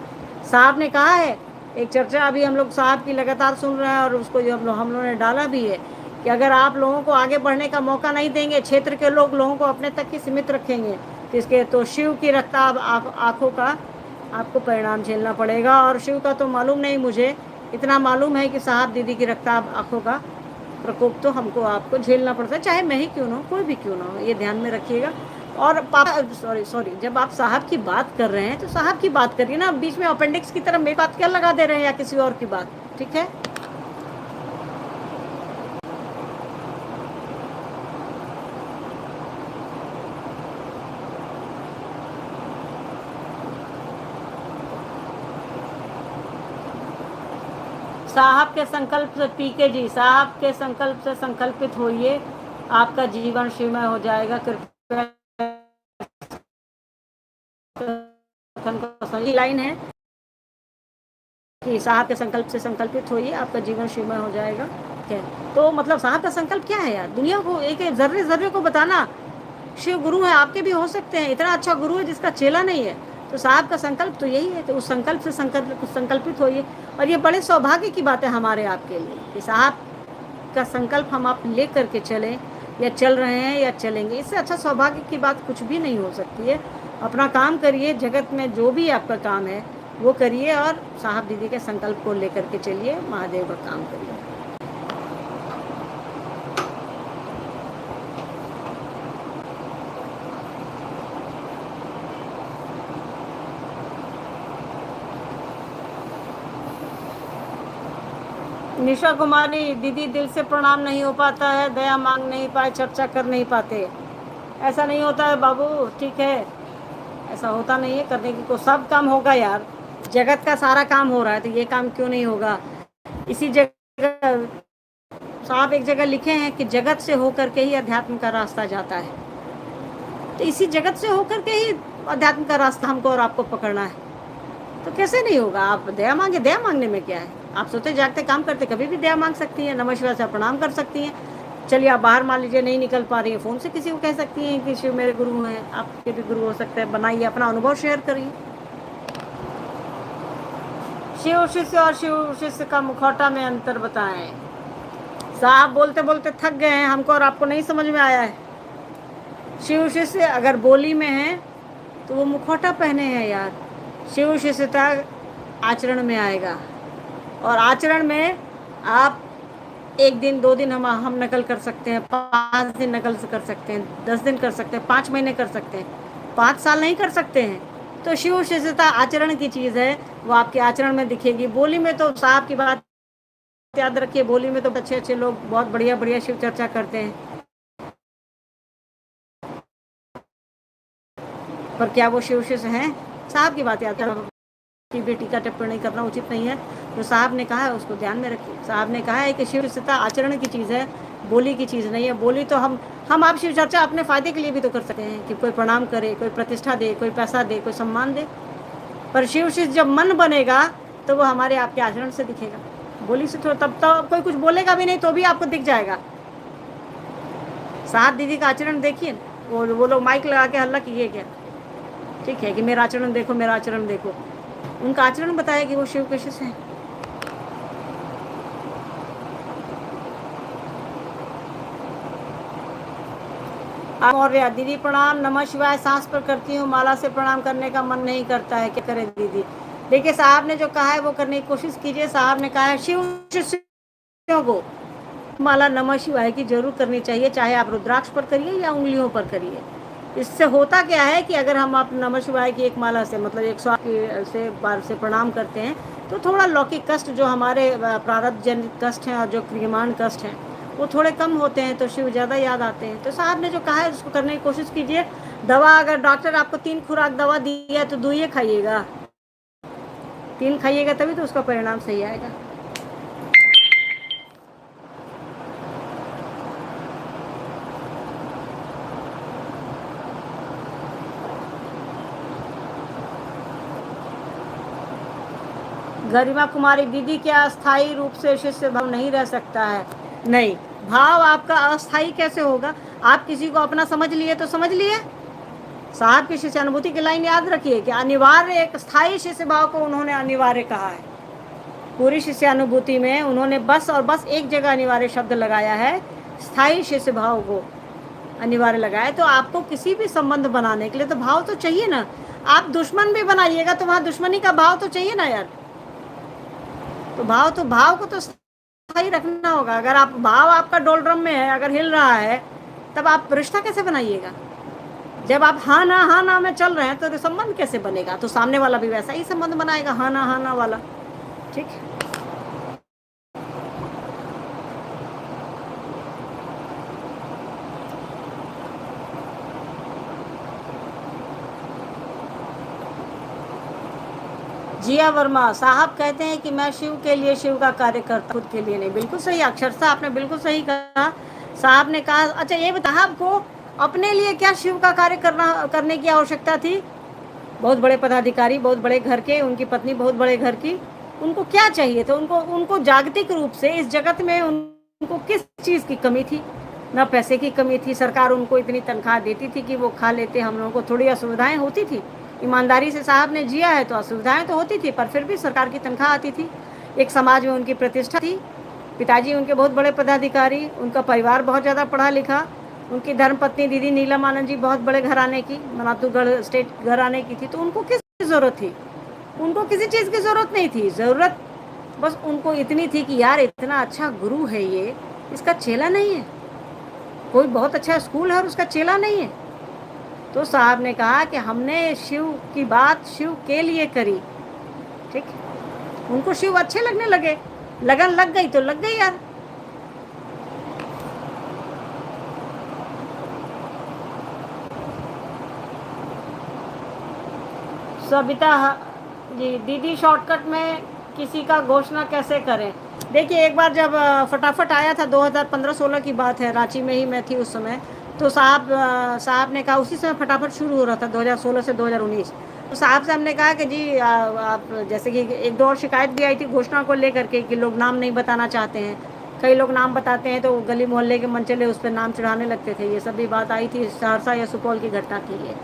साहब ने कहा है, एक चर्चा अभी हम लोग साहब की लगातार सुन रहे हैं और उसको जो हम लोगों ने डाला भी है कि अगर आप लोगों को आगे बढ़ने का मौका नहीं देंगे, क्षेत्र के लोगों को अपने तक ही सीमित रखेंगे, किसके तो शिव की रफ्तार आँखों का आपको परिणाम झेलना पड़ेगा। और शिव का तो मालूम नहीं, मुझे इतना मालूम है कि साहब दीदी की रफ्तार आँखों का प्रकोप तो हमको आपको झेलना पड़ता है, चाहे मैं ही क्यों ना हो, कोई भी क्यों ना हो, ये ध्यान में रखिएगा। और सॉरी, जब आप साहब की बात कर रहे हैं तो साहब की बात करिए ना, बीच में अपेंडिक्स की तरह मेरी बात क्या लगा दे रहे हैं या किसी और की बात, ठीक है। साहब के संकल्प से, पीके जी, साहब के संकल्प से संकल्पित होइए, आपका जीवन शिवमय हो जाएगा। कृपया सही लाइन है कि साहब के संकल्प से संकल्पित होइए, आपका जीवन शिवमय हो जाएगा, ठीक है। तो मतलब साहब का संकल्प क्या है यार? दुनिया को एक जर्रे जर्रे को बताना। शिव गुरु है, आपके भी हो सकते हैं, इतना अच्छा गुरु है जिसका चेला नहीं है। तो साहब का संकल्प तो यही है, तो उस संकल्प से संकल्पित होइए। और ये बड़े सौभाग्य की बात है हमारे आपके लिए कि साहब का संकल्प हम आप ले करके चलें, या चल रहे हैं या चलेंगे। इससे अच्छा सौभाग्य की बात कुछ भी नहीं हो सकती है। अपना काम करिए, जगत में जो भी आपका काम है वो करिए और साहब दीदी के संकल्प को लेकर के चलिए, महादेव का काम करिए। निशा कुमारी, दीदी दिल से प्रणाम नहीं हो पाता है, दया मांग नहीं पाए, चर्चा कर नहीं पाते। ऐसा नहीं होता है बाबू, ठीक है, ऐसा होता नहीं है। करने की को सब काम होगा यार, जगत का सारा काम हो रहा है तो ये काम क्यों नहीं होगा। इसी जगह साहब एक जगह लिखे हैं कि जगत से होकर के ही अध्यात्म का रास्ता जाता है, तो इसी जगत से होकर के ही अध्यात्म का रास्ता हमको और आपको पकड़ना है, तो कैसे नहीं होगा। आप दया मांगे, दया मांगने में क्या है। आप सोते जागते काम करते कभी भी दया मांग सकती हैं, नमः शिवाय से प्रणाम कर सकती हैं। चलिए आप बाहर मान लीजिए नहीं निकल पा रही है, फ़ोन से किसी को कह सकती हैं कि शिव मेरे गुरु हैं, आपके भी गुरु हो सकते हैं। बनाइए, अपना अनुभव शेयर करिए। शिव शिष्य और शिव शिष्य का मुखौटा में अंतर बताएं। साहब बोलते बोलते थक गए हैं, हमको और आपको नहीं समझ में आया है। शिव शिष्य अगर बोली में है तो वो मुखौटा पहने हैं यार। शिव शिष्यता आचरण में आएगा, और आचरण में आप 1 दिन 2 दिन हम नकल कर सकते हैं, 5 दिन नकल कर सकते हैं, 10 दिन कर सकते हैं, 5 महीने कर सकते हैं, 5 साल नहीं कर सकते हैं। तो शिव शिष्यता आचरण की चीज़ है, वो आपके आचरण में दिखेगी। बोली में तो साहब की बात याद रखिए, बोली में तो अच्छे अच्छे लोग बहुत बढ़िया बढ़िया शिव चर्चा करते हैं, पर क्या वो शिव शिष्य हैं। साहब की बात याद की बेटी का टिप्पणी करना उचित नहीं है। जो साहब ने कहा है उसको ध्यान में रखिए। साहब ने कहा है कि शिव शिष्यता आचरण की चीज़ है, बोली की चीज़ नहीं है। बोली तो हम आप शिव चर्चा अपने फ़ायदे के लिए भी तो कर सकते हैं कि कोई प्रणाम करे, कोई प्रतिष्ठा दे, कोई पैसा दे, कोई सम्मान दे। पर शिव शिष्य जब मन बनेगा तो वो हमारे आपके आचरण से दिखेगा। बोली से थोड़ा तब तो कोई कुछ बोलेगा भी नहीं तो भी आपको दिख जाएगा। साहब दीदी का आचरण देखिए, वो लोग माइक लगा के हल्ला किए क्या, ठीक है, कि मेरा आचरण देखो, मेरा आचरण देखो। उनका आचरण बताया कि वो शिव के शिष्य हैं। और दीदी प्रणाम, नमः शिवाय। सांस पर करती हूँ, माला से प्रणाम करने का मन नहीं करता है, क्या करें दीदी। देखिए साहब ने जो कहा है वो करने की कोशिश कीजिए। साहब ने कहा है शिव शिष्यों को माला नमः शिवाय की जरूर करनी चाहिए, चाहे आप रुद्राक्ष पर करिए या उंगलियों पर करिए। इससे होता क्या है कि अगर हम आप नमः शिवाय की एक माला से मतलब 108 से बार से प्रणाम करते हैं तो थोड़ा लौकिक कष्ट जो हमारे प्रारब्ध जनित कष्ट हैं और जो क्रियमाण कष्ट हैं वो थोड़े कम होते हैं, तो शिव ज़्यादा याद आते हैं। तो साहब ने जो कहा है उसको करने की कोशिश कीजिए। दवा अगर डॉक्टर आपको 3 खुराक दवा दी है तो 2 ही खाइएगा, 3 खाइएगा तभी तो उसका परिणाम सही आएगा। गरिमा कुमारी, दीदी क्या अस्थायी रूप से शिष्य भाव नहीं रह सकता है। नहीं, भाव आपका अस्थायी कैसे होगा। आप किसी को अपना समझ लिए तो समझ लिए। साहब की शिष्यानुभूति की लाइन याद रखिए कि अनिवार्य एक स्थायी शिष्य भाव को उन्होंने अनिवार्य कहा है। पूरी शिष्यानुभूति में उन्होंने बस और बस एक जगह अनिवार्य शब्द लगाया है, स्थायी शिष्य भाव को अनिवार्य लगाया। तो आपको किसी भी संबंध बनाने के लिए तो भाव तो चाहिए ना। आप दुश्मन भी बनाइएगा तो वहाँ दुश्मनी का भाव तो चाहिए ना यार। तो भाव को तो स्थायी रखना होगा। अगर आप भाव आपका डोलड्रम में है, अगर हिल रहा है, तब आप रिश्ता कैसे बनाइएगा। जब आप हाँ ना में चल रहे हैं तो संबंध कैसे बनेगा। तो सामने वाला भी वैसा ही संबंध बनाएगा, हाँ ना वाला, ठीक है। जिया वर्मा, साहब कहते हैं कि मैं शिव के लिए शिव का कार्य करता, खुद के लिए नहीं। बिल्कुल सही, अक्षरशः आपने बिल्कुल सही कहा। साहब ने कहा, अच्छा ये बता, आपको अपने लिए क्या शिव का कार्य करने की आवश्यकता थी। बहुत बड़े पदाधिकारी, बहुत बड़े घर के, उनकी पत्नी बहुत बड़े घर की, उनको क्या चाहिए था। उनको जागतिक रूप से इस जगत में उनको किस चीज़ की कमी थी। ना पैसे की कमी थी, सरकार उनको इतनी तनख्वाह देती थी कि वो खा लेते। हम लोगों को थोड़ी असुविधाएं होती थी, ईमानदारी से साहब ने जिया है तो असुविधाएं तो होती थी, पर फिर भी सरकार की तनख्वाह आती थी। एक समाज में उनकी प्रतिष्ठा थी। पिताजी उनके बहुत बड़े पदाधिकारी, उनका परिवार बहुत ज़्यादा पढ़ा लिखा। उनकी धर्मपत्नी दीदी नीलम आनंद जी बहुत बड़े घराने की, मनातूगढ़ स्टेट घराने की थी। तो उनको किस ज़रूरत थी, उनको किसी चीज़ की ज़रूरत नहीं थी। ज़रूरत बस उनको इतनी थी कि यार इतना अच्छा गुरु है ये, इसका चेला नहीं है। कोई बहुत अच्छा स्कूल है और उसका चेला नहीं है। तो साहब ने कहा कि हमने शिव की बात शिव के लिए करी, ठीक। उनको शिव अच्छे लगने लगे, लगन लग गई तो लग गई यार। सविता जी, दीदी शॉर्टकट में किसी का घोषणा कैसे करें? देखिए, एक बार जब फटाफट आया था, 2015-16 की बात है, रांची में ही मैं थी उस समय। तो साहब ने कहा, उसी समय फटाफट शुरू हो रहा था 2016 से 2019। तो साहब से हमने कहा कि जी आप, जैसे कि एक दो और शिकायत भी आई थी घोषणा को लेकर के कि लोग नाम नहीं बताना चाहते हैं। कई लोग नाम बताते हैं तो गली मोहल्ले के मनचले उस पर नाम चढ़ाने लगते थे। ये सब भी बात आई थी सहरसा या सुपौल की घटना की है।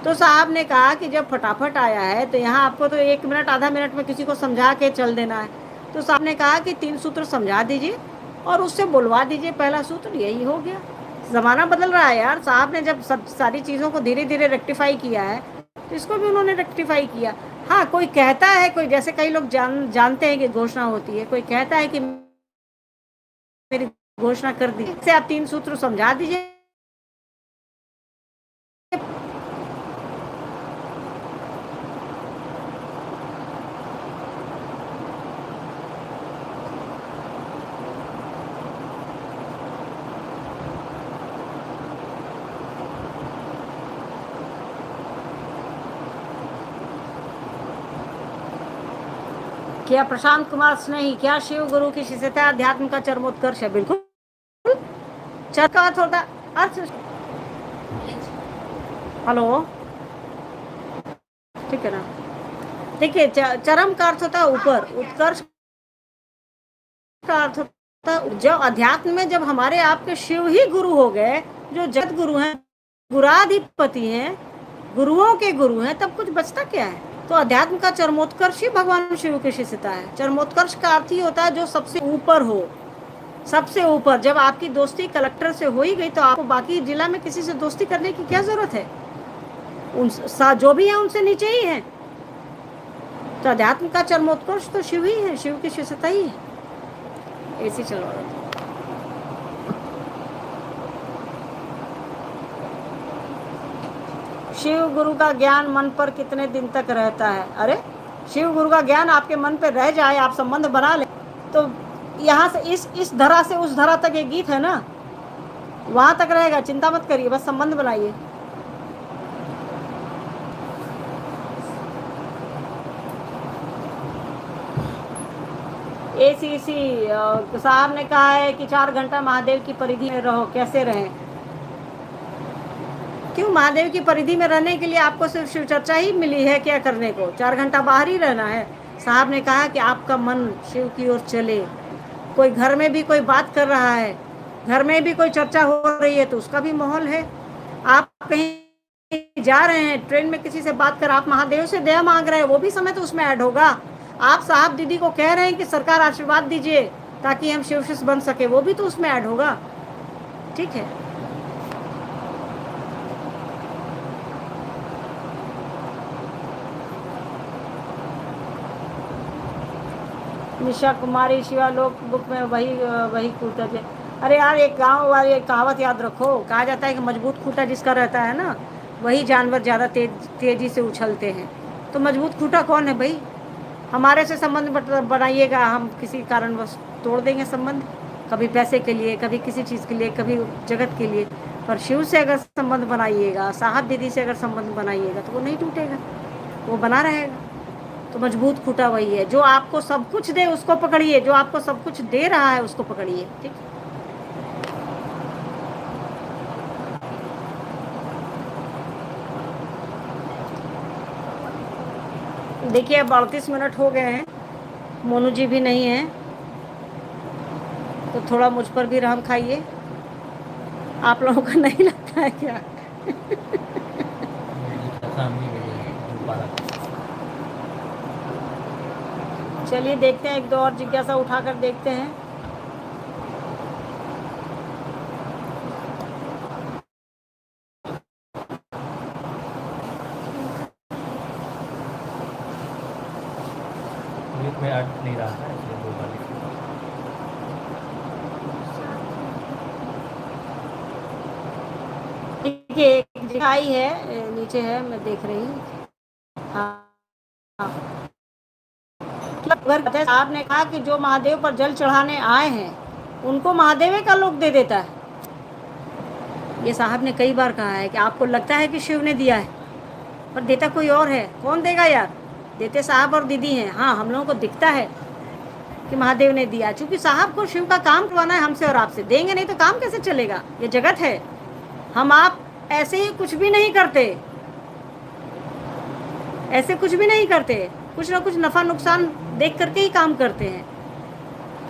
तो साहब ने कहा कि जब फटाफट आया है तो यहाँ आपको तो 1 मिनट आधा मिनट में किसी को समझा के चल देना है। तो साहब ने कहा कि 3 सूत्र समझा दीजिए और उससे बुलवा दीजिए। पहला सूत्र यही हो गया। ज़माना बदल रहा है यार। साहब ने जब सब सारी चीज़ों को धीरे धीरे रेक्टिफाई किया है तो इसको भी उन्होंने रेक्टिफाई किया। हाँ, कोई कहता है, कोई जैसे कई लोग जानते हैं कि घोषणा होती है, कोई कहता है कि मेरी घोषणा कर दी, से आप 3 सूत्र समझा दीजिए। क्या प्रशांत कुमार स्नेही, क्या शिव गुरु की शिष्यता अध्यात्म का चरमोत्कर्ष है? बिल्कुल। चर का अर्थ होता अर्थ। हेलो, ठीक है ना? देखिए, चरम का अर्थ होता है ऊपर, उत्कर्ष का अर्थ होता है जब अध्यात्म में जब हमारे आपके शिव ही गुरु हो गए, जो जगत गुरु हैं, गुराधिपति हैं, गुरुओं के गुरु हैं, तब कुछ बचता क्या है? तो अध्यात्म का चरमोत्कर्ष ही भगवान शिव की शिष्यता है। चरमोत्कर्ष का अर्थ ही होता है जो सबसे ऊपर हो, सबसे ऊपर। जब आपकी दोस्ती कलेक्टर से हो ही गई तो आपको बाकी जिला में किसी से दोस्ती करने की क्या जरूरत है? उन जो भी है उनसे नीचे ही है। तो अध्यात्म का चरमोत्कर्ष तो शिव ही है, शिव की शिष्यता ही है। ऐसी चल रहा है। शिव गुरु का ज्ञान मन पर कितने दिन तक रहता है? अरे, शिव गुरु का ज्ञान आपके मन पे रह जाए, आप संबंध बना ले, तो यहाँ से इस धरा से उस धरा तक एक गीत है ना, वहां तक रहेगा। चिंता मत करिए, बस संबंध बनाइए। ACC साहब ने कहा है कि 4 घंटा महादेव की परिधि में रहो। कैसे रहें? क्यों? महादेव की परिधि में रहने के लिए आपको सिर्फ शिव चर्चा ही मिली है क्या करने को? 4 घंटा बाहर ही रहना है। साहब ने कहा कि आपका मन शिव की ओर चले। कोई घर में भी कोई बात कर रहा है, घर में भी कोई चर्चा हो रही है, तो उसका भी माहौल है। आप कहीं जा रहे हैं, ट्रेन में किसी से बात कर आप महादेव से दया मांग रहे हैं, वो भी समय तो उसमें ऐड होगा। आप साहब दीदी को कह रहे हैं कि सरकार आशीर्वाद दीजिए ताकि हम शिव शिष्य बन सके, वो भी तो उसमें ऐड होगा। ठीक है। निशा कुमारी, शिवालोक बुक में वही खूंटा। अरे यार, एक गांव वाली एक कहावत याद रखो, कहा जाता है कि मजबूत खूंटा जिसका रहता है ना, वही जानवर ज़्यादा तेजी से उछलते हैं। तो मजबूत खूंटा कौन है भाई? हमारे से संबंध बनाइएगा, हम किसी कारणवश तोड़ देंगे संबंध, कभी पैसे के लिए, कभी किसी चीज़ के लिए, कभी जगत के लिए। पर शिव से अगर संबंध बनाइएगा, साहब दीदी से अगर संबंध बनाइएगा, तो वो नहीं टूटेगा, वो बना रहेगा। तो मजबूत खूंटा वही है जो आपको सब कुछ दे, उसको पकड़िए। जो आपको सब कुछ दे रहा है उसको पकड़िए। ठीक। देखिए, अब 38 मिनट हो गए हैं, मोनू जी भी नहीं है, तो थोड़ा मुझ पर भी रहम खाइए। आप लोगों को नहीं लगता है क्या? चलिए देखते हैं, एक दो और जिज्ञासा उठाकर देखते हैं। में अर्थ नहीं रहा है, इसलिए दो बार देखिए, एक जगह आई है, नीचे है, मैं देख रही हूँ। हाँ, मतलब अगर साहब ने कहा कि जो महादेव पर जल चढ़ाने आए हैं उनको महादेव का लोक दे देता है। ये साहब ने कई बार कहा है कि आपको लगता है कि शिव ने दिया है, पर देता कोई और है। कौन देगा यार? देते साहब और दीदी हैं। हाँ, हम लोगों को दिखता है कि महादेव ने दिया, क्योंकि साहब को शिव का काम करवाना है हमसे और आपसे। देंगे नहीं तो काम कैसे चलेगा? ये जगत है, हम आप ऐसे ही कुछ भी नहीं करते, ऐसे कुछ भी नहीं करते, कुछ ना कुछ नफ़ा नुकसान देख करके ही काम करते हैं।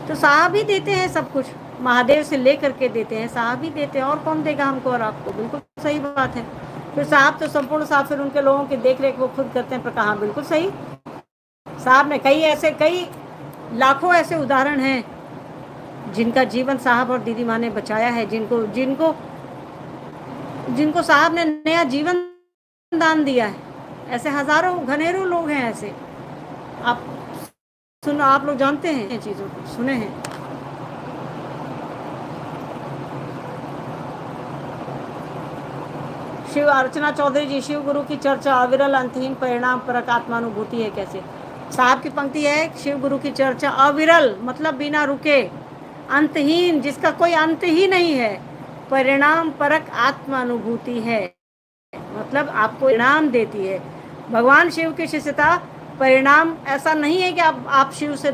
तो साहब ही देते हैं सब कुछ, महादेव से ले करके देते हैं, साहब ही देते हैं, और कौन देगा हमको और आपको? बिल्कुल सही बात है। फिर साहब तो संपूर्ण साहब फिर उनके लोगों की देख रेख वो खुद करते हैं। पर कहाँ, बिल्कुल सही। साहब ने कई लाखों ऐसे उदाहरण हैं जिनका जीवन साहब और दीदी माँ ने बचाया है, जिनको साहब ने नया जीवन दान दिया है। ऐसे हजारों घनेरों लोग हैं ऐसे। आप लोग जानते हैं इन चीज़ों को, सुने हैं। शिव अर्चना चौधरी जी, शिव गुरु की चर्चा अविरल, अंतहीन, परिणाम परक आत्मानुभूति है कैसे? साहब की पंक्ति है, शिव गुरु की चर्चा अविरल मतलब बिना रुके, अंतहीन जिसका कोई अंत ही नहीं है, परिणाम परक आत्मानुभूति है मतलब आपको परिणाम देती है। भगवान शिव की शिष्यता परिणाम ऐसा नहीं है कि आप शिव से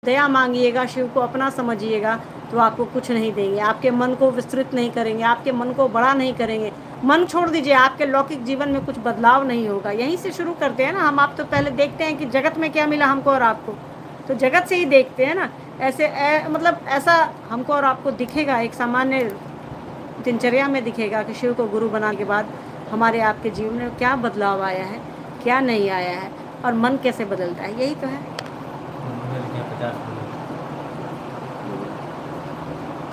दया मांगिएगा, शिव को अपना समझिएगा तो आपको कुछ नहीं देंगे, आपके मन को विस्तृत नहीं करेंगे, आपके मन को बड़ा नहीं करेंगे। मन छोड़ दीजिए, आपके लौकिक जीवन में कुछ बदलाव नहीं होगा। यहीं से शुरू करते हैं ना हम। आप तो पहले देखते हैं कि जगत में क्या मिला हमको और आपको, तो जगत से ही देखते हैं ना। मतलब ऐसा हमको और आपको दिखेगा, एक सामान्य दिनचर्या में दिखेगा कि शिव को गुरु बनाने के बाद हमारे आपके जीवन में क्या बदलाव आया है, क्या नहीं आया है, और मन कैसे बदलता है। यही तो है।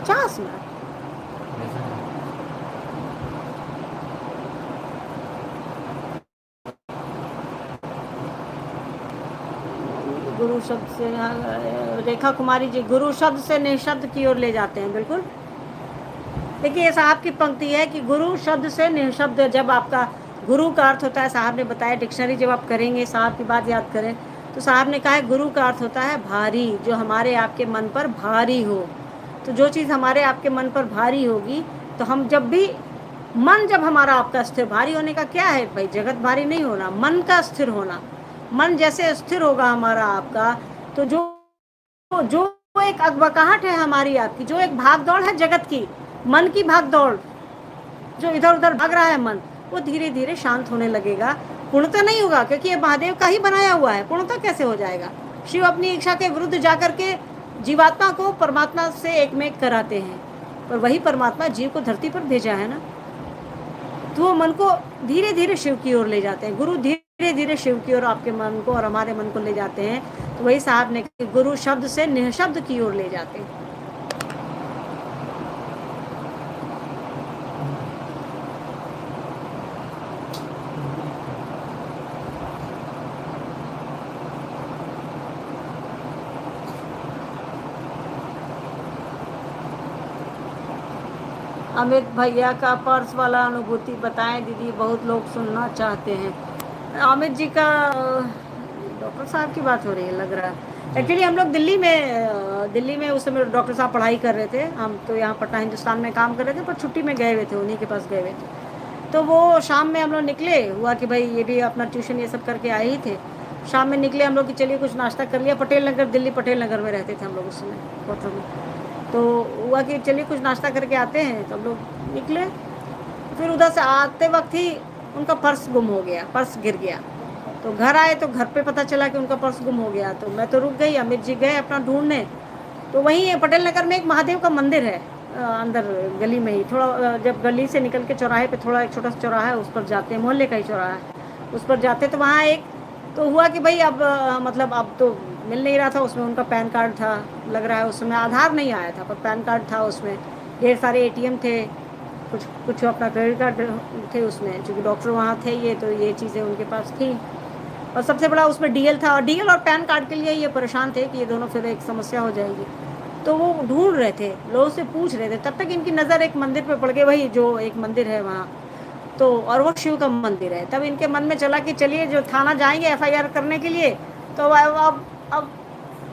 50 मिनट गुरु शब्द से, रेखा कुमारी जी, गुरु शब्द से निःशब्द की ओर ले जाते हैं। बिल्कुल देखिए, ये साहब की पंक्ति है कि गुरु शब्द से निःशब्द। जब आपका गुरु का अर्थ होता है, साहब ने बताया, डिक्शनरी जब आप करेंगे, साहब की बात याद करें तो साहब ने कहा है गुरु का अर्थ होता है भारी, जो हमारे आपके मन पर भारी हो। तो जो चीज़ हमारे आपके मन पर भारी होगी, तो हम जब भी जब हमारा आपका स्थिर, भारी होने का क्या है भाई? जगत भारी नहीं होना, मन का स्थिर होना। मन जैसे स्थिर होगा हमारा आपका, तो जो एक अकबकाहट है हमारी आपकी, जो एक भाग दौड़ है जगत की, मन की भाग दौड़, जो इधर उधर भाग रहा है मन, वो धीरे धीरे शांत होने लगेगा। पूर्णता नहीं होगा, क्योंकि ये महादेव का ही बनाया हुआ है। पूर्णता कैसे हो जाएगा? शिव अपनी इच्छा के विरुद्ध जाकर के जीवात्मा को परमात्मा से एक में कराते हैं, और वही परमात्मा जीव को धरती पर भेजा है ना, तो वो मन को धीरे धीरे शिव की ओर ले जाते हैं। गुरु धीरे धीरे शिव की ओर आपके मन को और हमारे मन को ले जाते हैं। तो वही साहब ने गुरु शब्द से निःशब्द की ओर ले जाते हैं। अमित भैया का पर्स वाला अनुभूति बताएं दीदी, बहुत लोग सुनना चाहते हैं। अमित जी का डॉक्टर साहब की बात हो रही है लग रहा है। एक्चुअली हम लोग दिल्ली में उस समय डॉक्टर साहब पढ़ाई कर रहे थे। हम तो यहाँ पटना हिंदुस्तान में काम कर रहे थे, पर छुट्टी में गए हुए थे, उन्हीं के पास गए हुए थे। तो वो शाम में हम लोग निकले, हुआ कि भाई ये भी अपना ट्यूशन ये सब करके आए ही थे। शाम में निकले हम लोग कि चलिए कुछ नाश्ता कर लिया। पटेल नगर, दिल्ली पटेल नगर में रहते थे हम लोग उस समय, क्वार्टर में। तो हुआ कि चलिए कुछ नाश्ता करके आते हैं, तो हम लोग निकले। फिर उधर से आते वक्त ही उनका पर्स गुम हो गया, पर्स गिर गया। तो घर आए तो घर पे पता चला कि उनका पर्स गुम हो गया। तो मैं तो रुक गई, अमित जी गए अपना ढूंढने। तो वहीं पटेल नगर में एक महादेव का मंदिर है, अंदर गली में ही, थोड़ा जब गली से निकल के चौराहे पे थोड़ा एक छोटा सा चौराहा है, उस पर जाते हैं, मोहल्ले का ही चौराहा है, उस पर जाते। तो वहाँ एक तो हुआ कि भाई अब मतलब अब तो मिल नहीं रहा था। उसमें उनका पैन कार्ड था, लग रहा है उस समय आधार नहीं आया था, पर पैन कार्ड था उसमें। ढेर सारे ATM थे, कुछ अपना क्रेडिट कार्ड थे उसमें, क्योंकि डॉक्टर वहाँ थे ये, तो ये चीज़ें उनके पास थी। और सबसे बड़ा उसमें DL था, और DL और पैन कार्ड के लिए ये परेशान थे कि ये दोनों फिर एक समस्या हो जाएगी। तो वो ढूंढ रहे थे, लोगों से पूछ रहे थे। तब तक इनकी नज़र एक मंदिर पर पड़ गई, वही जो एक मंदिर है वहाँ, तो और वो शिव का मंदिर है। तब इनके मन में चला कि चलिए जो थाना जाएंगे FIR करने के लिए, तो अब अब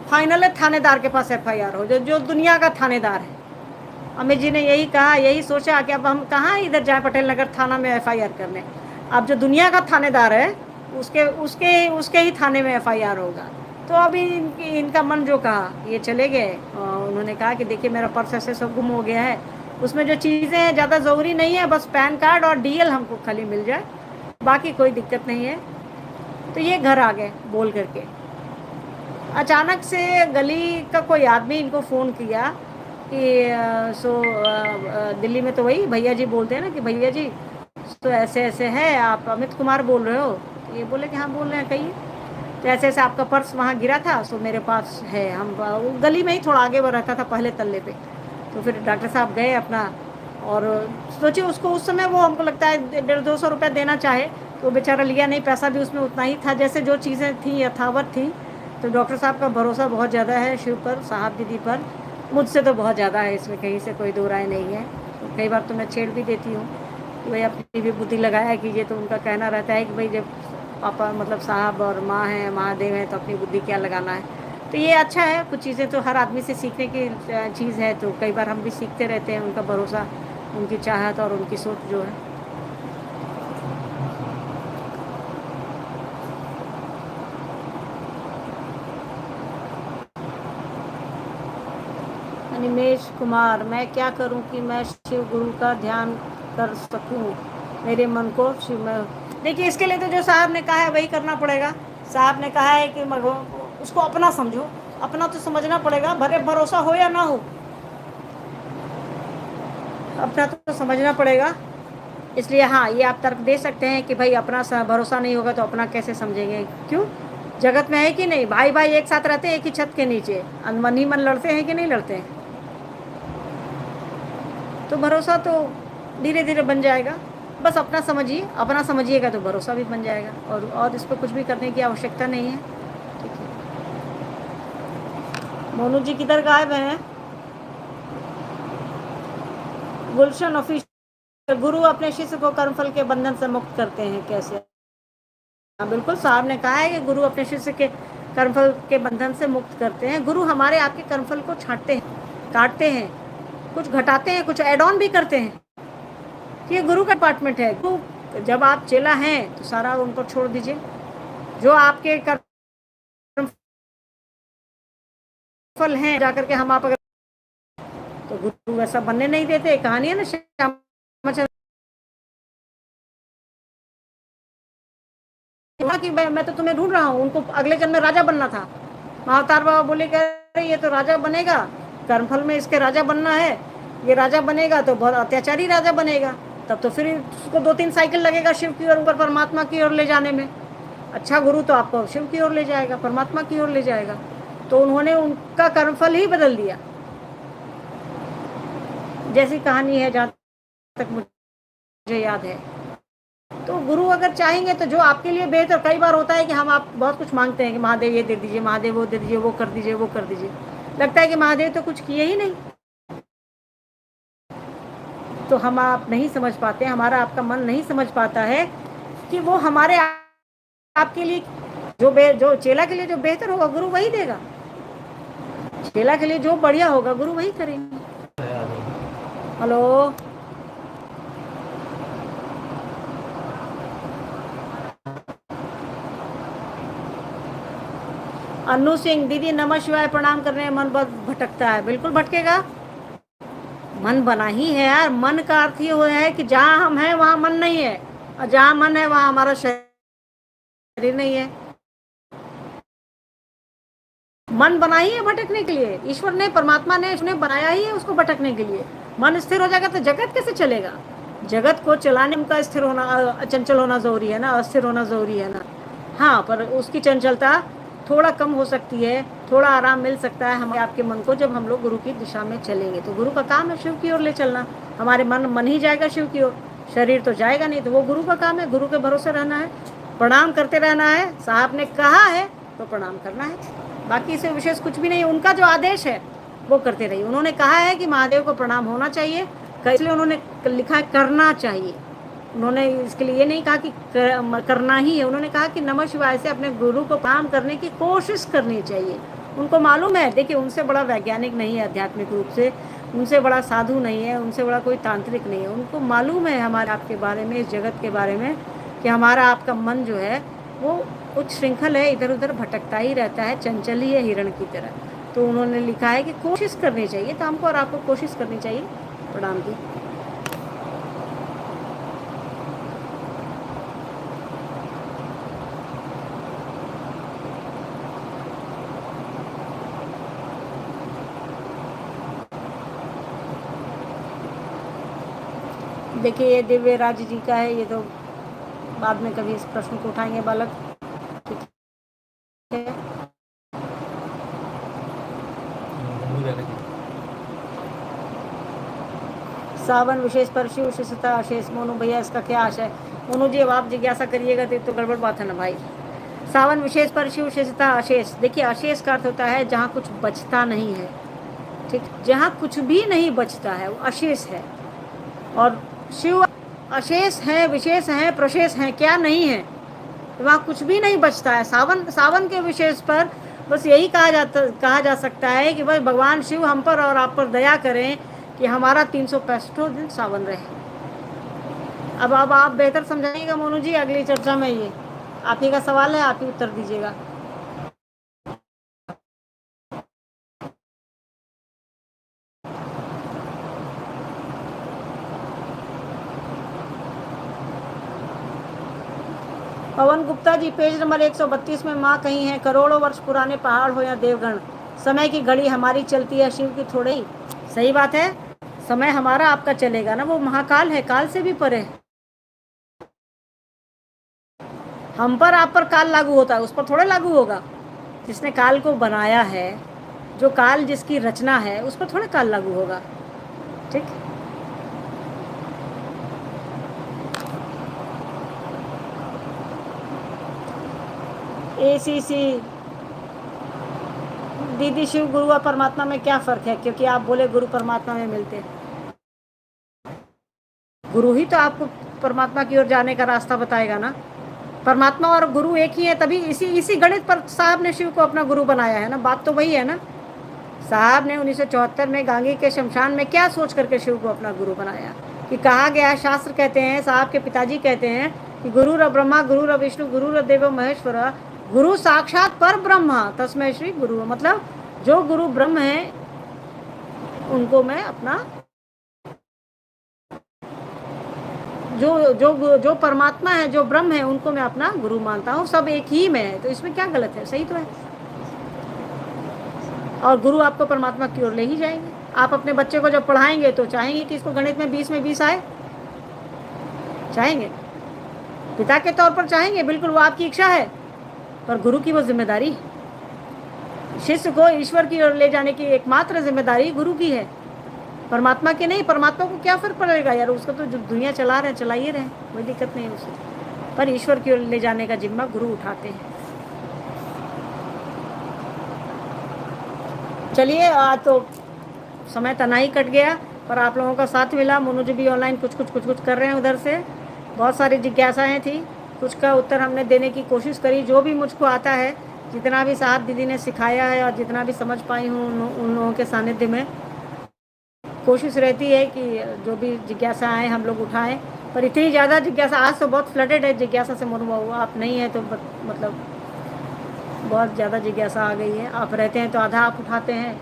फाइनल है थानेदार के पास FIR हो, जो दुनिया का थानेदार है। अमित जी ने यही कहा, यही सोचा कि अब हम कहाँ इधर जाए पटेल नगर थाना में FIR करने। अब जो दुनिया का थानेदार है उसके उसके उसके ही थाने में FIR होगा। तो अभी इनका मन जो कहा ये चले गए। उन्होंने कहा कि देखिए मेरा पर्स ऐसे सब गुम हो गया है, उसमें जो चीज़ें हैं ज़्यादा ज़रूरी नहीं है, बस पैन कार्ड और DL हमको खाली मिल जाए, बाकी कोई दिक्कत नहीं है। तो ये घर आ गए बोल करके। अचानक से गली का कोई आदमी इनको फ़ोन किया कि दिल्ली में तो वही भैया जी बोलते हैं ना कि भैया जी तो ऐसे ऐसे है, आप अमित कुमार बोल रहे हो? तो ये बोले कि हाँ बोल रहे हैं, कहिए। तो ऐसे ऐसे आपका पर्स वहाँ गिरा था, सो मेरे पास है। हम वो गली में ही थोड़ा आगे वो रहता था पहले तल्ले पे। तो फिर डॉक्टर साहब गए अपना, और सोचिए उसको उस समय वो हमको लगता है 150-200 रुपया देना चाहे तो बेचारा लिया नहीं, पैसा भी उसमें उतना ही था जैसे जो चीज़ें थी यथावत थी। तो डॉक्टर साहब का भरोसा बहुत ज़्यादा है शिव पर, साहब दीदी पर, मुझसे तो बहुत ज़्यादा है, इसमें कहीं से कोई दो राय नहीं है। तो कई बार तो मैं छेड़ भी देती हूँ, वही अपनी भी बुद्धि लगाया कीजिए। तो उनका कहना रहता है कि भाई जब पापा मतलब साहब और माँ हैं, महादेव हैं, तो अपनी बुद्धि क्या लगाना है। तो ये अच्छा है, कुछ चीज़ें तो हर आदमी से सीखने की चीज़ है, तो कई बार हम भी सीखते रहते हैं उनका भरोसा, उनकी चाहत और उनकी सोच जो है। निमेश कुमार, मैं क्या करूं कि मैं शिव गुरु का ध्यान कर सकूं, मेरे मन को शिव में। देखिए इसके लिए तो जो साहब ने कहा है वही करना पड़ेगा। साहब ने कहा है कि उसको अपना समझो, अपना तो समझना पड़ेगा, भरे भरोसा हो या ना हो, अपना तो समझना पड़ेगा। इसलिए हाँ, ये आप तर्क दे सकते हैं कि भाई अपना भरोसा नहीं होगा तो अपना कैसे समझेंगे। क्यों, जगत में है कि नहीं, भाई भाई एक साथ रहते हैं एक ही छत के नीचे, मन ही मन लड़ते हैं कि नहीं लड़ते हैं। तो भरोसा तो धीरे धीरे बन जाएगा, बस अपना समझिए, अपना समझिएगा तो भरोसा भी बन जाएगा, और इस पर कुछ भी करने की आवश्यकता नहीं है। ठीक है, मोनू जी किधर गायब हैं? गुलशन ऑफिशियल, गुरु अपने शिष्य को कर्मफल के बंधन से मुक्त करते हैं कैसे? हाँ बिल्कुल, साहब ने कहा है कि गुरु अपने शिष्य के कर्मफल के बंधन से मुक्त करते हैं। गुरु हमारे आपके कर्मफल को छांटते हैं, काटते हैं, कुछ घटाते हैं, कुछ एड ऑन भी करते हैं। ये गुरु का डिपार्टमेंट है। गुरु जब आप चेला हैं तो सारा उनको छोड़ दीजिए, जो आपके कर्मफल हैं जाकर के हम आप अगर, तो गुरु ऐसा बनने नहीं देते। कहानी है ना श्यामाचंद्र कि मैं तो तुम्हें ढूंढ रहा हूँ, उनको अगले जन्म में राजा बनना था। महाअवतार बाबा बोले कि ये तो राजा बनेगा, कर्मफल में इसके राजा बनना है, ये राजा बनेगा तो बहुत अत्याचारी राजा बनेगा, तब तो फिर उसको 2-3 साइकिल लगेगा शिव की ओर, ऊपर परमात्मा की ओर ले जाने में। अच्छा गुरु तो आपको शिव की ओर ले जाएगा, परमात्मा की ओर ले जाएगा। तो उन्होंने उनका कर्मफल ही बदल दिया, जैसी कहानी है जहाँ तक मुझे याद है। तो गुरु अगर चाहेंगे तो जो आपके लिए बेहतर, कई बार होता है कि हम आप बहुत कुछ मांगते हैं कि महादेव ये दे दीजिए, महादेव वो दे दीजिए, वो कर दीजिए, वो कर दीजिए, लगता है कि महादेव तो कुछ किए ही नहीं। तो हम आप नहीं समझ पाते, हमारा आपका मन नहीं समझ पाता है कि वो हमारे आपके लिए जो चेला के लिए जो बेहतर होगा गुरु वही देगा, चेला के लिए जो बढ़िया होगा गुरु वही करेंगे। हेलो, अनु सिंह, दीदी नमः शिवाय, प्रणाम करने में मन बहुत भटकता है। बिल्कुल भटकेगा, मन बना ही है यार। मन का अर्थ ये है कि जहाँ हम हैं वहाँ मन नहीं है, और जहाँ मन है वहाँ हमारा शरीर नहीं है। मन बना ही है भटकने के लिए, ईश्वर ने, परमात्मा ने उसने बनाया ही है उसको भटकने के लिए। मन स्थिर हो जाएगा तो जगत कैसे चलेगा? जगत को चलाने में उनका स्थिर होना, चंचल होना जरूरी है ना, अस्थिर होना जरूरी है ना। हाँ, पर उसकी चंचलता थोड़ा कम हो सकती है, थोड़ा आराम मिल सकता है हमारे आपके मन को जब हम लोग गुरु की दिशा में चलेंगे। तो गुरु का काम है शिव की ओर ले चलना। हमारे मन ही जाएगा शिव की ओर, शरीर तो जाएगा नहीं। तो वो गुरु का काम है, गुरु के भरोसे रहना है, प्रणाम करते रहना है। साहब ने कहा है तो प्रणाम करना है, बाकी इसे विशेष कुछ भी नहीं। उनका जो आदेश है वो करते रहिए। उन्होंने कहा है कि महादेव को प्रणाम होना चाहिए, इसलिए उन्होंने लिखा है करना चाहिए। उन्होंने इसके लिए ये नहीं कहा कि करना ही है, उन्होंने कहा कि नमः शिवाय से अपने गुरु को प्रणाम करने की कोशिश करनी चाहिए। उनको मालूम है, देखिए उनसे बड़ा वैज्ञानिक नहीं है आध्यात्मिक रूप से, उनसे बड़ा साधु नहीं है, उनसे बड़ा कोई तांत्रिक नहीं है, उनको मालूम है हमारे आपके बारे में, इस जगत के बारे में, कि हमारा आपका मन जो है वो कुछ श्रृंखल है, इधर उधर भटकता ही रहता है, चंचल ही है हिरण की तरह। तो उन्होंने लिखा है कि कोशिश करनी चाहिए, तो हमको और आपको कोशिश करनी चाहिए। प्रणाम जी। देखिए ये दिव्य राज जी का है, ये तो बाद में कभी इस प्रश्न को उठाएंगे बालक, ठीक है। सावन विशेष परशु विशेषता अशेष। मोनू भैया इसका क्या आशय है? मोनू जी अब आप जिज्ञासा करिएगा तो गड़बड़ बात है ना भाई। सावन विशेष परशु विशेषता अशेष। देखिए अशेष का अर्थ होता है जहाँ कुछ बचता नहीं है, ठीक, जहाँ कुछ भी नहीं बचता है वो अशेष है। और शिव अशेष है, विशेष है, प्रशेष है, क्या नहीं है, वहाँ कुछ भी नहीं बचता है। सावन के विशेष पर बस यही कहा जा सकता है कि बस भगवान शिव हम पर और आप पर दया करें कि हमारा 365 दिन सावन रहे। अब आप बेहतर समझाइएगा मोनू जी अगली चर्चा में, ये आप ही का सवाल है, आप ही उत्तर दीजिएगा। पवन गुप्ता जी पेज नंबर 132 में माँ कही है, करोड़ों वर्ष पुराने पहाड़ हो या देवगण, समय की घड़ी हमारी चलती है, शिव की थोड़े ही। सही बात है, समय हमारा आपका चलेगा ना, वो महाकाल है, काल से भी परे। हम पर आप पर काल लागू होता है, उस पर थोड़े लागू होगा। जिसने काल को बनाया है, जो काल जिसकी रचना है, उस पर थोड़े काल लागू होगा, ठीक। ACC दीदी, शिव गुरु और परमात्मा में क्या फर्क है? क्योंकि आप बोले गुरु परमात्मा में मिलते, गुरु ही तो आपको परमात्मा की ओर जाने का रास्ता बताएगा ना। परमात्मा और गुरु एक ही है, तभी इसी गणित पर साहब ने शिव को अपना गुरु बनाया है ना। बात तो वही है ना, साहब ने 1974 में गांगी के शमशान में क्या सोच करके शिव को अपना गुरु बनाया, कि कहा गया है, शास्त्र कहते हैं, साहब के पिताजी कहते हैं कि गुरुर ब्रह्मा गुरुर विष्णु गुरुर देवो महेश्वर, गुरु साक्षात पर ब्रह्मा तस्मै श्री गुरु। मतलब जो गुरु ब्रह्म है उनको मैं अपना, जो परमात्मा है, जो ब्रह्म है, उनको मैं अपना गुरु मानता हूँ। सब एक ही में है, तो इसमें क्या गलत है? सही तो है। और गुरु आपको परमात्मा की ओर ले ही जाएंगे। आप अपने बच्चे को जब पढ़ाएंगे तो चाहेंगे कि इसको गणित में 20 में 20 आए, चाहेंगे, पिता के तौर पर चाहेंगे, बिल्कुल वो आपकी इच्छा है। पर गुरु की वो जिम्मेदारी, शिष्य को ईश्वर की ओर ले जाने की एकमात्र जिम्मेदारी गुरु की है, परमात्मा की नहीं। परमात्मा को क्या फर्क पड़ेगा यार, उसको तो जो दुनिया चला रहे चलाइए रहे, कोई दिक्कत नहीं है उसे, पर ईश्वर की ओर ले जाने का जिम्मा गुरु उठाते हैं। चलिए आज तो समय तना ही कट गया, पर आप लोगों का साथ मिला। मोनू जी भी ऑनलाइन कुछ कर रहे हैं उधर से, बहुत सारी जिज्ञासाएँ थी, कुछ का उत्तर हमने देने की कोशिश करी, जो भी मुझको आता है, जितना भी साहब दीदी ने सिखाया है और जितना भी समझ पाई हूँ उन लोगों के सानिध्य में, कोशिश रहती है कि जो भी जिज्ञासा आए हम लोग उठाएं। पर इतनी ज़्यादा जिज्ञासा, आज तो बहुत फ्लडेड है जिज्ञासा से मोनू बाबू, आप नहीं है तो मतलब बहुत ज़्यादा जिज्ञासा आ गई है। आप रहते हैं तो आधा आप उठाते हैं,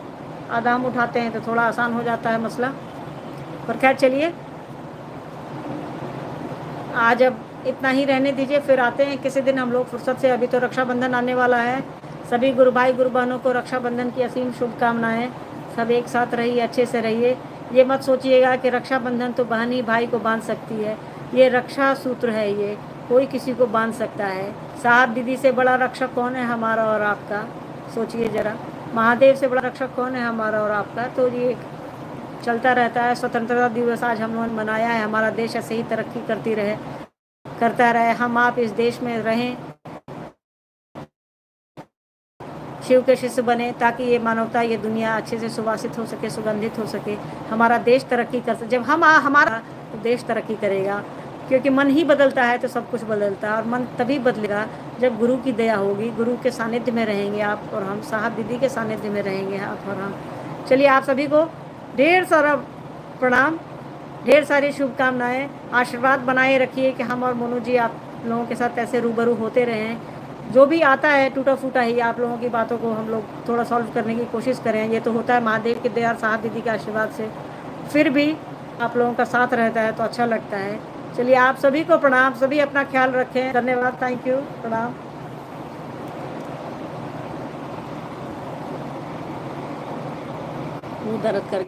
आधा हम उठाते हैं, तो थोड़ा आसान हो जाता है मसला। पर खैर चलिए, आज अब इतना ही रहने दीजिए, फिर आते हैं किसी दिन हम लोग फुर्सत से। अभी तो रक्षाबंधन आने वाला है, सभी गुरु भाई गुरु बहनों को रक्षाबंधन की असीम शुभकामनाएं। सब एक साथ रहिए, अच्छे से रहिए। ये मत सोचिएगा कि रक्षाबंधन तो बहन ही भाई को बांध सकती है, ये रक्षा सूत्र है, ये कोई किसी को बांध सकता है। साहब दीदी से बड़ा रक्षक कौन है, हमारा और आपका? सोचिए ज़रा, महादेव से बड़ा रक्षक कौन है, हमारा और आपका? तो ये चलता रहता है। स्वतंत्रता दिवस आज हम लोगों ने मनाया है, हमारा देश ऐसे ही तरक्की करता रहे, हम आप इस देश में रहें, शिव के शिष्य बने, ताकि ये मानवता, ये दुनिया अच्छे से सुवासित हो सके, सुगंधित हो सके, हमारा देश तरक्की कर सके। जब हम हमारा तो देश तरक्की करेगा। क्योंकि मन ही बदलता है तो सब कुछ बदलता है, और मन तभी बदलेगा जब गुरु की दया होगी, गुरु के सानिध्य में रहेंगे आप और हम, साहब दीदी के सानिध्य में रहेंगे आप और हम। चलिए आप सभी को ढेर सारा प्रणाम, ढेर सारी शुभकामनाएं, आशीर्वाद बनाए रखिए कि हम और मोनू जी आप लोगों के साथ ऐसे रूबरू होते रहें। जो भी आता है टूटा फूटा ही, आप लोगों की बातों को हम लोग थोड़ा सॉल्व करने की कोशिश करें। ये तो होता है महादेव की दया, साहब दीदी के आशीर्वाद से, फिर भी आप लोगों का साथ रहता है तो अच्छा लगता है। चलिए आप सभी को प्रणाम, सभी अपना ख्याल रखें, धन्यवाद, थैंक यू, प्रणाम। मुंह दर्द कर